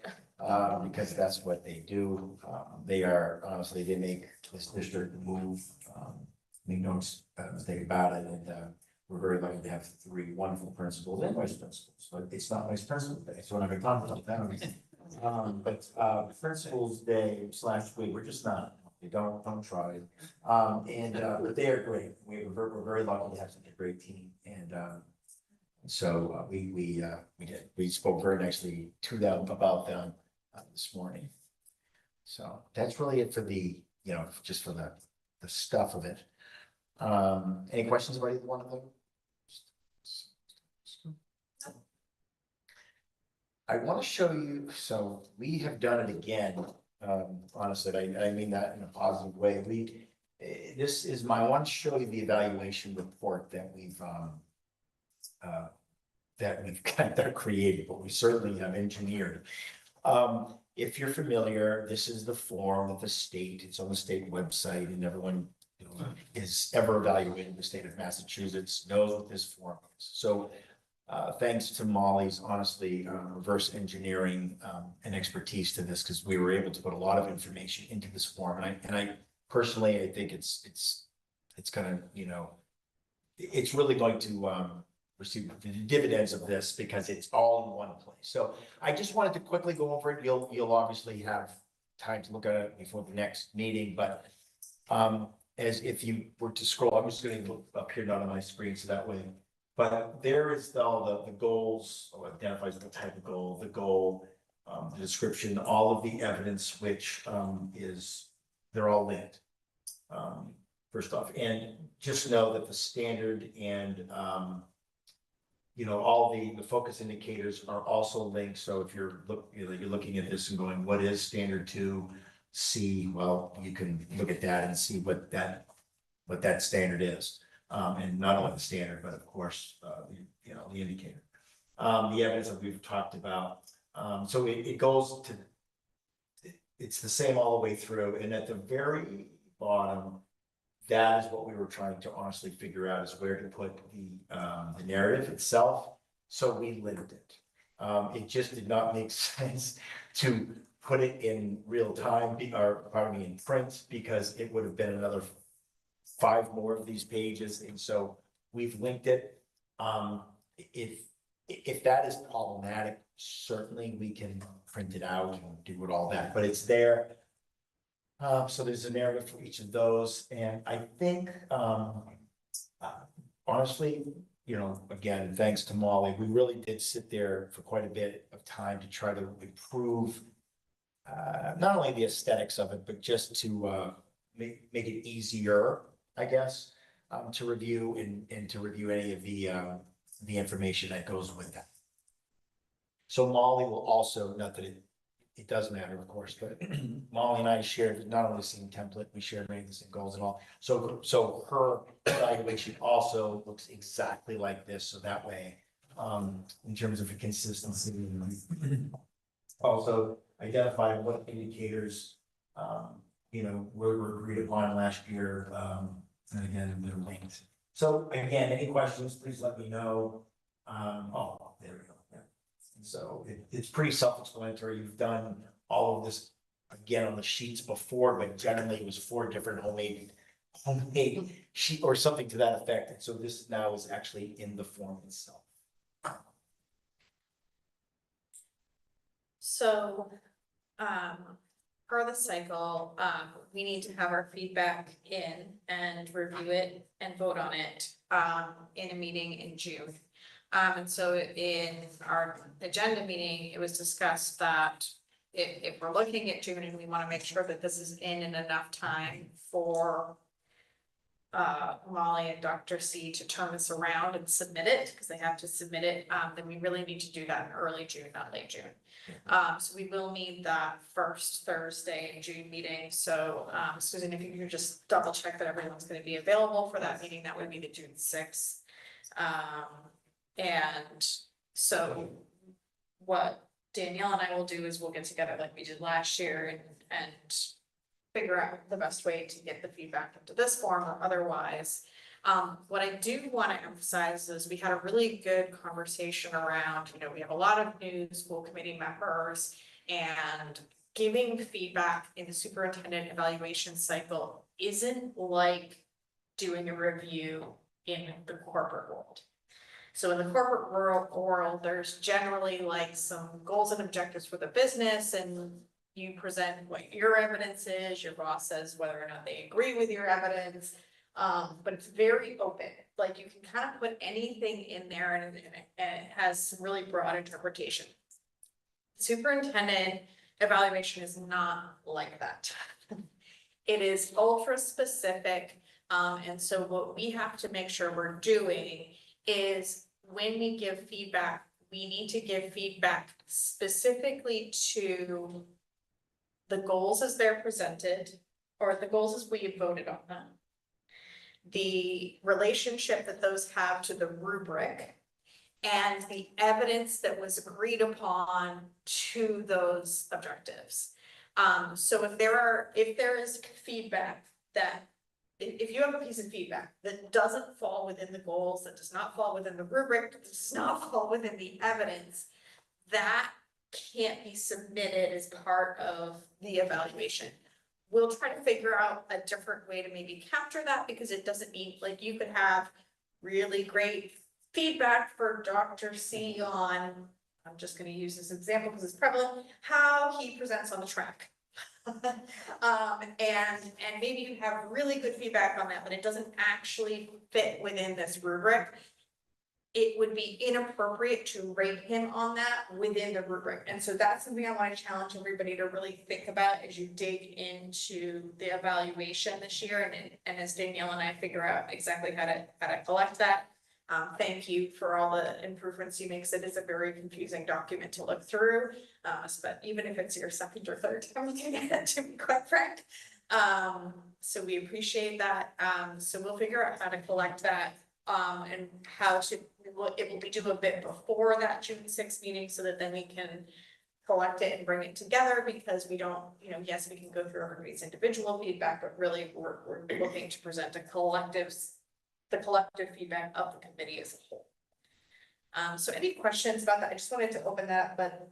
because that's what they do. They make this district move. Make no mistake about it, and we're very lucky to have 3 wonderful principals and vice principals. But it's not Vice Principal Day, so we're not gonna talk about that. But Principals Day / week, we're just not. Don't try. But they are great. We're very lucky to have such a great team, and so we spoke very nicely to them about them this morning. So that's really it for the just for the stuff of it. Any questions about either one of them? I want to show you. So we have done it again. Honestly, I mean that in a positive way. I want to show you the evaluation report that we've created, but we certainly have engineered. If you're familiar, this is the form of the state. It's on the state website, and everyone is ever evaluating the state of Massachusetts knows what this form is. So thanks to Molly's honestly reverse engineering and expertise to this, because we were able to put a lot of information into this form, and I personally I think it's gonna it's really going to receive the dividends of this because it's all in one place. So I just wanted to quickly go over it. You'll obviously have time to look at it before the next meeting, but as if you were to scroll, I'm just going to look up here, not on my screen, so that way. But there is all the goals, or identifies the type of goal, the description, all of the evidence, which they're all linked. First off, and just know that the standard and all the focus indicators are also linked. So if you're looking at this and going, what is standard 2C? Well, you can look at that and see what that standard is. And not only the standard, but of course, the indicator. The evidence that we've talked about. So it goes to, it's the same all the way through. And at the very bottom, that is what we were trying to honestly figure out, is where to put the narrative itself. So we lived it. It just did not make sense to put it in real time, or pardon me, in print, because it would have been another 5 more of these pages, and so we've linked it. If that is problematic, certainly we can print it out and do it all that, but it's there. So there's a narrative for each of those, and I think, honestly, you know, again, thanks to Molly, we really did sit there for quite a bit of time to try to improve not only the aesthetics of it, but just to make it easier, I guess, to review and to review any of the information that goes with that. So Molly will also, not that it does matter, of course, but Molly and I shared not only the same template, we shared many of the same goals and all. So her evaluation also looks exactly like this, so that way, in terms of the consistency, also identify what indicators, you know, were agreed upon last year, and again, they're linked. So again, any questions, please let me know. Oh, there we go. Yeah. So it's pretty self-explanatory. You've done all of this again on the sheets before, but generally it was 4 different homemade sheet or something to that effect. And so this now is actually in the form itself.
So, per the cycle, we need to have our feedback in and review it and vote on it, in a meeting in June. And so in our agenda meeting, it was discussed that if we're looking at June and we want to make sure that this is in enough time for Molly and Dr. C to turn this around and submit it, because they have to submit it, then we really need to do that in early June, not late June. So we will need that first Thursday in June meeting. So, Susan, if you could just double check that everyone's gonna be available for that meeting, that would be the June 6th. And so what Danielle and I will do is we'll get together like we did last year and figure out the best way to get the feedback into this form or otherwise. What I do want to emphasize is we had a really good conversation around, you know, we have a lot of new school committee members, and giving feedback in the superintendent evaluation cycle isn't like doing a review in the corporate world. So in the corporate world, there's generally like some goals and objectives for the business, and you present what your evidence is, your boss says whether or not they agree with your evidence. But it's very open, like you can kind of put anything in there and it has some really broad interpretation. Superintendent evaluation is not like that. It is ultra specific, and so what we have to make sure we're doing is when we give feedback, we need to give feedback specifically to the goals as they're presented, or the goals as we voted on them, the relationship that those have to the rubric, and the evidence that was agreed upon to those objectives. So if there is feedback that, if you have a piece of feedback that doesn't fall within the goals, that does not fall within the rubric, that does not fall within the evidence, that can't be submitted as part of the evaluation. We'll try to figure out a different way to maybe capture that, because it doesn't mean, like, you could have really great feedback for Dr. C on, I'm just gonna use this example because it's prevalent, how he presents on the track. And maybe you have really good feedback on that, but it doesn't actually fit within this rubric. It would be inappropriate to rate him on that within the rubric. And so that's something I want to challenge everybody to really think about as you dig into the evaluation this year. And as Danielle and I figure out exactly how to collect that. Thank you for all the improvements you make, because it is a very confusing document to look through. But even if it's your second or third time looking at it, to be quite frank. So we appreciate that. So we'll figure out how to collect that. And how to, it will be do a bit before that June 6th meeting, so that then we can collect it and bring it together, because we don't, yes, we can go through everybody's individual feedback, but really, we're looking to present the collective feedback of the committee as a whole. So any questions about that? I just wanted to open that, but,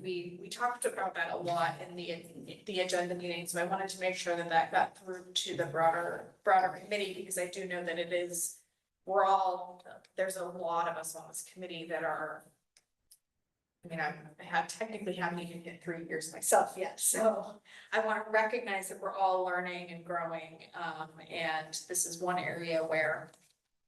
we talked about that a lot in the agenda meeting, so I wanted to make sure that that got through to the broader committee, because I do know that it is, there's a lot of us on this committee that are, I technically haven't even hit 3 years myself yet, so I want to recognize that we're all learning and growing, and this is one area where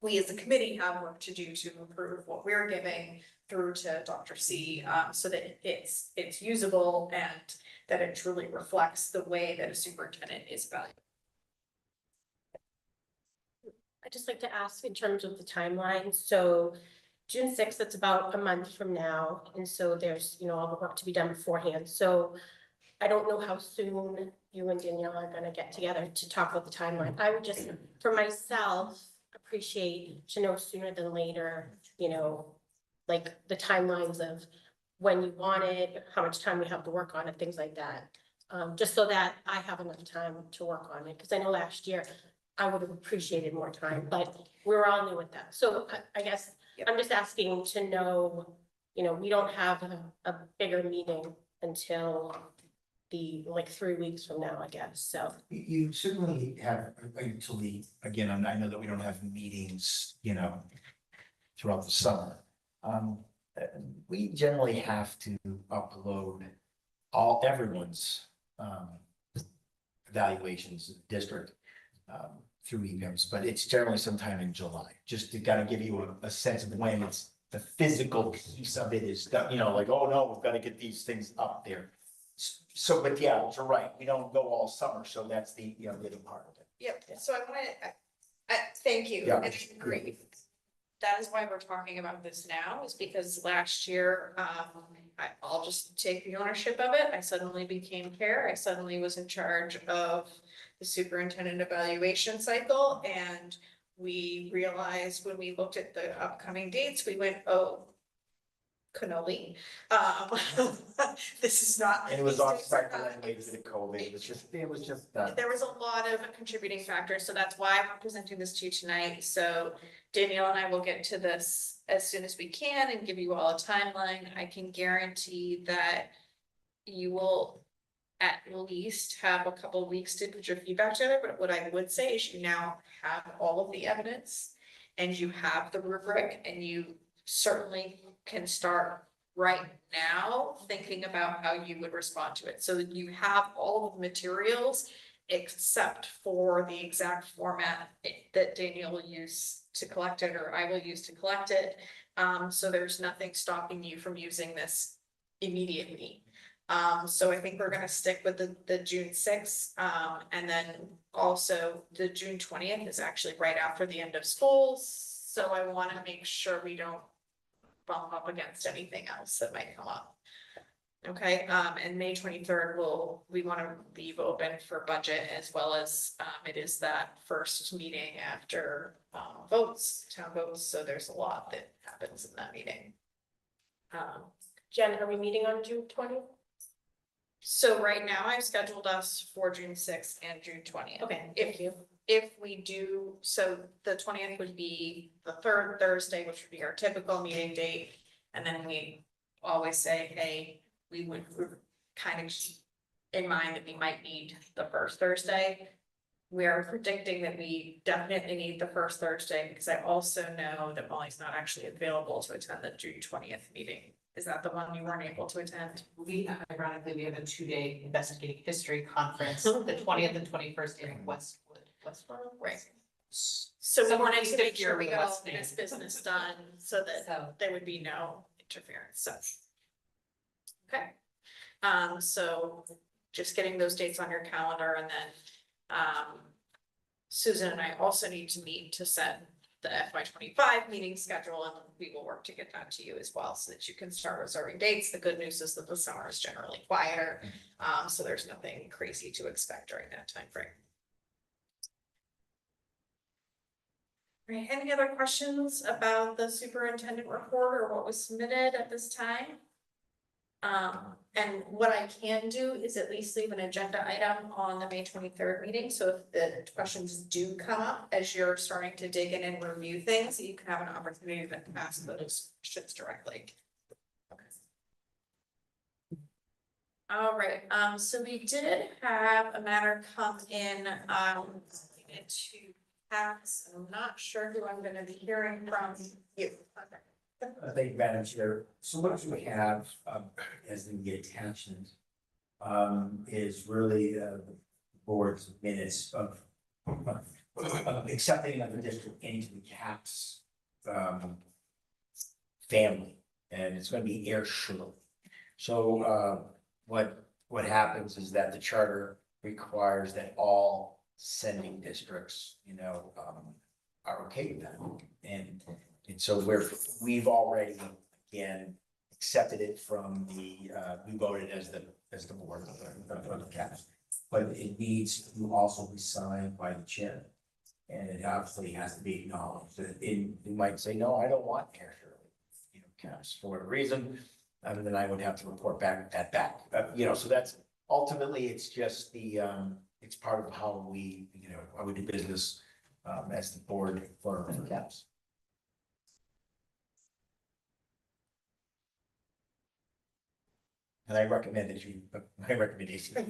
we as a committee have work to do to improve what we're giving through to Dr. C, so that it's usable and that it truly reflects the way that a superintendent is valued.
I'd just like to ask in terms of the timeline, so June 6th, it's about a month from now, and so there's, all the work to be done beforehand, so I don't know how soon you and Danielle are gonna get together to talk about the timeline. I would just, for myself, appreciate to know sooner than later, like the timelines of when you want it, how much time we have to work on it, things like that. Just so that I have enough time to work on it, because I know last year I would have appreciated more time, but we're all new with that. So I guess I'm just asking to know, we don't have a bigger meeting until like 3 weeks from now, I guess, so.
You certainly have until again, I know that we don't have meetings, throughout the summer. We generally have to upload everyone's evaluations of the district through emails, but it's generally sometime in July, just to kind of give you a sense of when it's the physical piece of it is done, like, oh no, we've got to get these things up there. So, but yeah, you're right, we don't go all summer, so that's the, the other part of it.
Yep, so I want to, thank you,
Yeah.
and I agree. That is why we're talking about this now, is because last year, I'll just take the ownership of it. I suddenly became chair. I suddenly was in charge of the superintendent evaluation cycle. And we realized when we looked at the upcoming dates, we went, oh, cannoli. This is not.
And it was
these
on
dates are
cycle
not-
anyway, to the COVID, it was just done.
There was a lot of contributing factors, so that's why I'm presenting this to you tonight. So Danielle and I will get to this as soon as we can and give you all a timeline. I can guarantee that you will at least have a couple of weeks to put your feedback together, but what I would say is you now have all of the evidence and you have the rubric, and you certainly can start right now thinking about how you would respond to it. So that you have all of the materials except for the exact format that Danielle will use to collect it, or I will use to collect it. So there's nothing stopping you from using this immediately. So I think we're gonna stick with the June 6th, and then also the June 20th is actually right after the end of school. So I wanna make sure we don't bump up against anything else that might come up. Okay, and May 23rd, we wanna leave open for budget, as well as, it is that first meeting after, town votes, so there's a lot that happens in that meeting.
Jen, are we meeting on June 20th?
So right now I've scheduled us for June 6th and June 20th.
Okay, thank you.
If we do, so the 20th would be the third Thursday, which would be our typical meeting date. And then we always say, hey, we would kind of keep in mind that we might need the first Thursday. We are predicting that we definitely need the first Thursday, because I also know that Molly's not actually available to attend the June 20th meeting. Is that the one you weren't able to attend?
Ironically, we have a 2-day investigating history conference, the 20th and 21st in Westboro.
Right. So we
Somewhere
wanted to make sure we
near
got all
West
this
Main.
business done so that
So,
there would be no interference, so. Okay, so just getting those dates on your calendar, and then, Susan and I also need to meet to set the FY25 meeting schedule, and we will work to get that to you as well, so that you can start reserving dates. The good news is that the summer is generally quieter, so there's nothing crazy to expect during that time frame. Right, any other questions about the superintendent report or what was submitted at this time? And what I can do is at least leave an agenda item on the May 23rd meeting, so if the questions do come up as you're starting to dig in and review things, you can have an opportunity to ask those questions directly. All right, so we did have a matter come in, to pass. I'm not sure who I'm gonna be hearing from you. Okay.
Thank you, Madam Chair. So what we have, as in the attachment, is really, the board's minutes of accepting of the district into the CAPS, family, and it's gonna be Air Shirley. So, what happens is that the charter requires that all sending districts, are okay with that. And so we've already, again, accepted it from we voted as the board of the CAPS. But it needs to also be signed by the chair. And it obviously has to be acknowledged. You might say, no, I don't want Air Shirley, CAPS for whatever reason. And then I would have to report back at that, so that's ultimately, it's just it's part of how we do business, as the board for CAPS. And I recommend that my recommendation.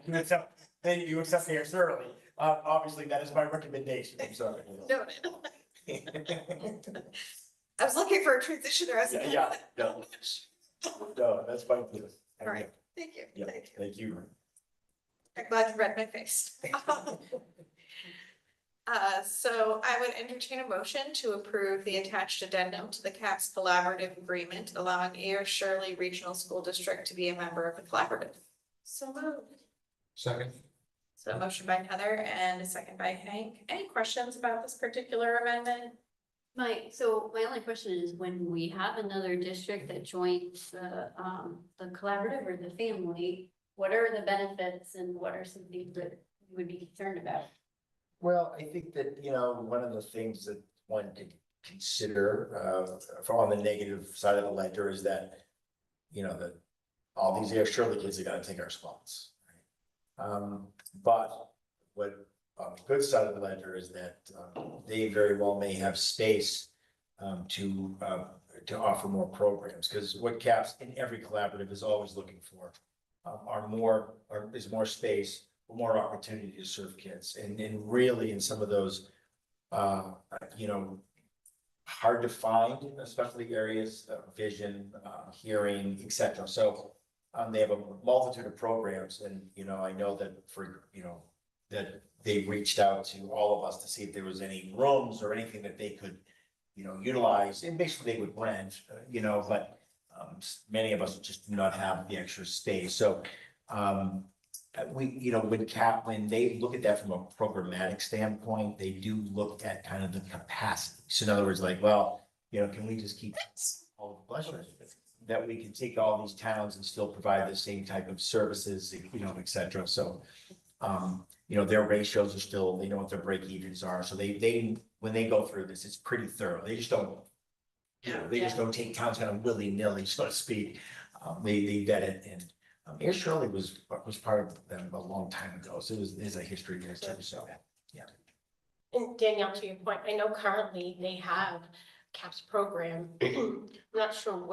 You accept Air Shirley, obviously that is my recommendation, I'm sorry.
Noted. I was looking for a transitioner as a.
Yeah, no, that's fine.
All right, thank you.
Yeah,
Thank you.
thank you.
I'm glad you read my face. So I would entertain a motion to approve the attached addendum to the CAPS collaborative agreement, allowing Air Shirley Regional School District to be a member of the collaborative. So moved.
Second.
So a motion by Heather and a second by Hank. Any questions about this particular amendment?
So my only question is, when we have another district that joins the collaborative or the family, what are the benefits and what are some things that you would be concerned about?
Well, I think that, one of the things that one could consider, for on the negative side of the ledger is that, that all these Air Shirley kids are gonna take our spots. Right? But what on the good side of the ledger is that they very well may have space to offer more programs, because what CAPS in every collaborative is always looking for is more space, more opportunity to serve kids, and really in some of those hard to find, especially areas of vision, hearing, etc. So they have a multitude of programs, and I know that that they reached out to all of us to see if there was any rooms or anything that they could, utilize, and basically they would rent, but many of us just do not have the extra space. So when they look at that from a programmatic standpoint, they do look at kind of the capacity. So in other words, like, well, can we just keep all the pleasure that we can take all these towns and still provide the same type of services, et cetera. So their ratios are still, they know what their break evens are. So they when they go through this, it's pretty thorough. They just don't, they just don't take towns kind of willy-nilly, so to speak. They vet it, and Air Shirley was part of them a long time ago. So there's a history there too. So yeah.
And Danielle, to your point, I know currently they have CAPS program. I'm not sure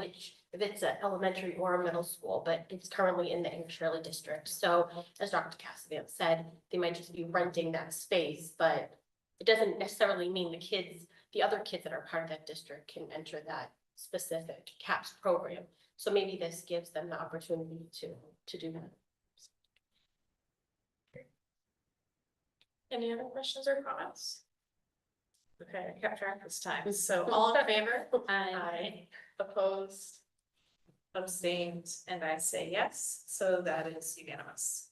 if it's an elementary or a middle school, but it's currently in the Air Shirley district. So as Dr. Cassidy said, they might just be renting that space, but it doesn't necessarily mean the other kids that are part of that district can enter that specific CAPS program. So maybe this gives them the opportunity to do that.
Any other questions or comments? Okay, I kept track this time. So all in favor? Aye. Opposed? Abstained, and I say yes, so that is unanimous.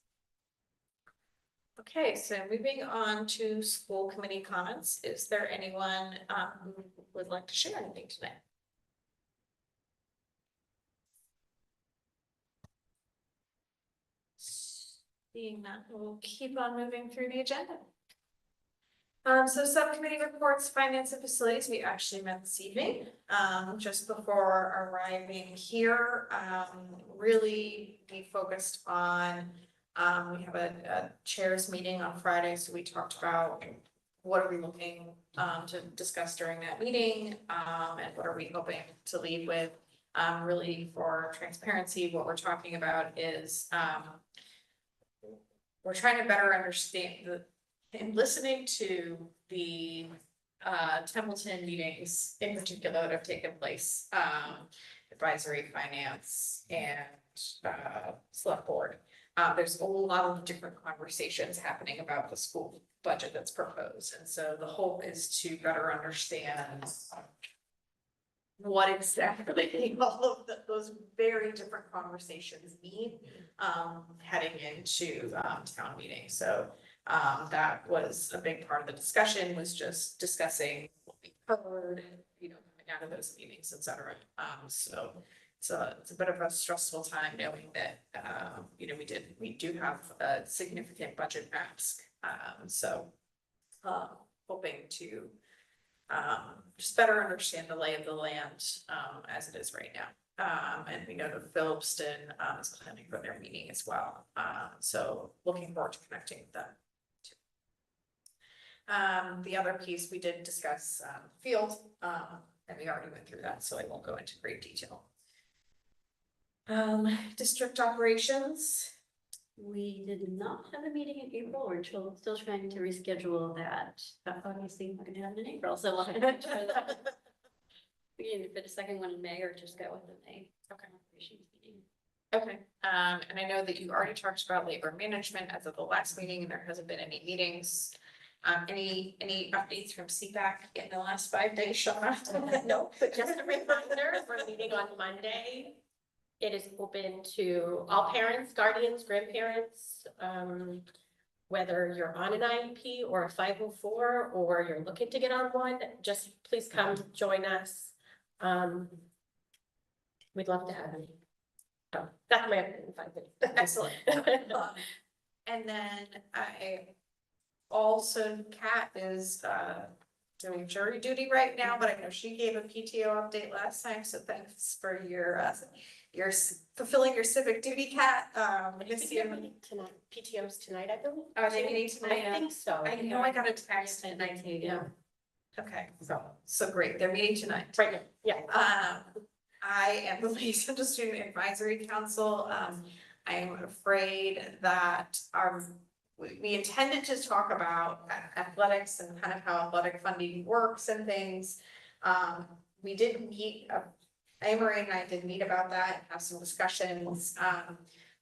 Okay, so moving on to school committee comments. Is there anyone who would like to share anything today? Seeing that, we'll keep on moving through the agenda. So subcommittee reports, finance and facilities, we actually met this evening, just before arriving here. Really, we focused on, we have a chairs meeting on Friday, so we talked about what are we looking, to discuss during that meeting, and what are we hoping to lead with. Really for transparency, what we're talking about is, we're trying to better understand in listening to the Templeton meetings in particular that have taken place, advisory, finance, and select board. There's a lot of different conversations happening about the school budget that's proposed, and so the hope is to better understand what exactly all of those very different conversations mean, heading into town meeting. So that was a big part of the discussion, was just discussing what we heard, you know, coming out of those meetings, et cetera. So it's a bit of a stressful time knowing that, you know, we do have a significant budget ask. Hoping to just better understand the lay of the land, as it is right now. And we know that Phillipston, is planning for their meeting as well. So looking forward to connecting with them. The other piece we did discuss, field, and we already went through that, so I won't go into great detail. District operations.
We did not have a meeting in April. We're still trying to reschedule that. But obviously, we're gonna have it in April, so we'll have to try that. We can fit a second one in May or just go with the May.
Okay. Okay, and I know that you already talked about labor management as of the last meeting, and there hasn't been any meetings. Any updates from CPAC in the last 5 days, Shauna?
No, but just a reminder, we're meeting on Monday. It is open to all parents, guardians, grandparents, whether you're on an IEP or a 504, or you're looking to get on one, just please come join us. We'd love to have you. So that's my opinion, 5 minutes.
Excellent. And then I also, Kat is doing jury duty right now, but I know she gave a PTO update last time, so thanks for your fulfilling your civic duty, Kat. This year.
Tonight, PTO's tonight, I believe.
Are they meeting tonight?
I think so.
I know I got a text tonight.
Yeah.
Okay, so great, they're meeting tonight.
Right now, yeah.
I am the liaison to Student Advisory Council. I am afraid that we intended to talk about athletics and kind of how athletic funding works and things. We did meet, Amory and I did meet about that, have some discussions.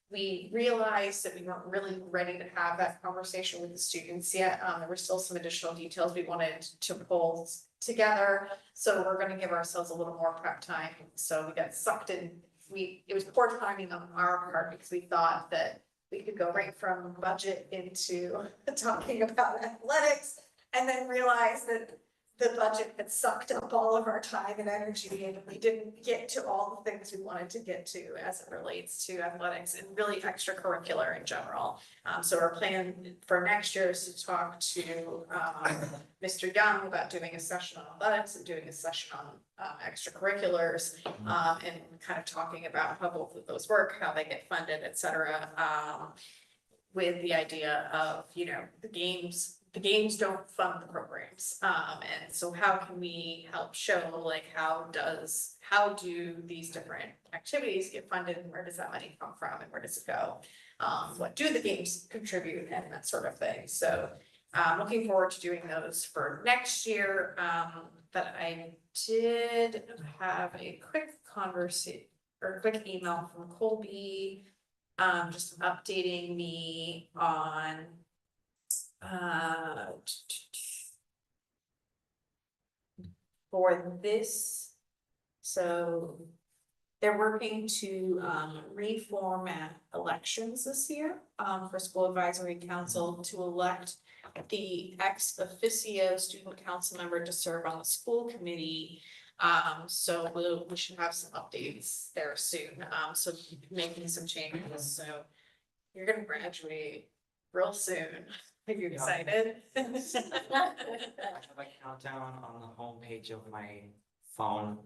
We realized that we weren't really ready to have that conversation with the students yet. There were still some additional details we wanted to pull together. So we're gonna give ourselves a little more prep time. So we got sucked in. It was poor timing on our part because we thought that we could go right from budget into talking about athletics, and then realize that the budget had sucked up all of our time and energy, and we didn't get to all the things we wanted to get to as it relates to athletics and really extracurricular in general. So our plan for next year is to talk to Mr. Young about doing a session on athletics and doing a session on extracurriculars, and kind of talking about how both of those work, how they get funded, et cetera. With the idea of, you know, the games don't fund the programs. And so how can we help show, like, how do these different activities get funded, and where does that money come from, and where does it go? What do the games contribute, and that sort of thing. So looking forward to doing those for next year. But I did have a quick conversation or a quick email from Colby, just updating me on for this. So they're working to reformat elections this year for School Advisory Council to elect the ex officio student council member to serve on the school committee. So we should have some updates there soon. So making some changes. So you're gonna graduate real soon Are you excited?
I have a countdown on the homepage of my phone.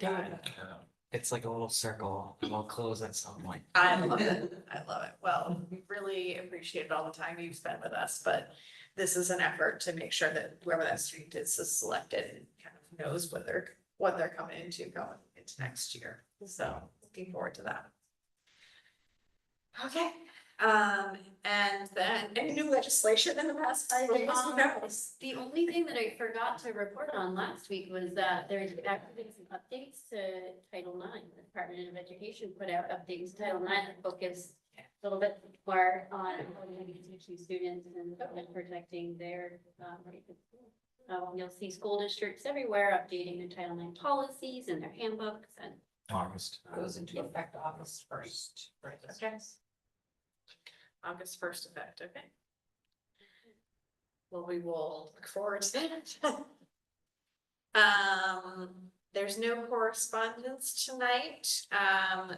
It's like a little circle and we'll close at some point.
I love it. I love it. Well, we really appreciated all the time you've spent with us, but this is an effort to make sure that whoever that student is selected and kind of knows what they're coming into going into next year. So looking forward to that. Okay, and then any new legislation in the past 5 days? Who knows?
The only thing that I forgot to report on last week was that there's actually some updates to Title IX. The Department of Education put out updates to Title IX that focus a little bit more on teaching students and protecting their right to school. You'll see school districts everywhere updating their Title IX policies and their handbooks and.
August.
Goes into effect August 1st. Right.
Okay. August 1st effect, okay. Well, we will look forward to that. There's no correspondence tonight.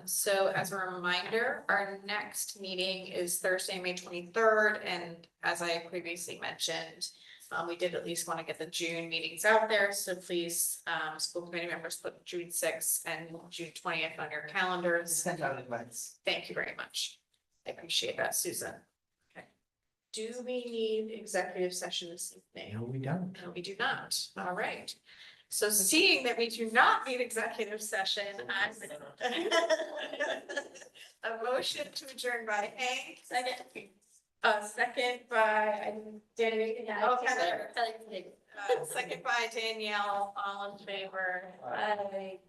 So as a reminder, our next meeting is Thursday, May 23rd. And as I previously mentioned, we did at least want to get the June meetings out there. So please, school committee members, put June 6th and June 20th on your calendars.
Send out invites.
Thank you very much. I appreciate that, Susan. Okay. Do we need executive session this evening?
No, we don't.
No, we do not. All right. So seeing that we do not need executive session, a motion to adjourn by Hank. Second. A second by Danny. Oh, Heather. Second by Danielle, all in favor. Aye.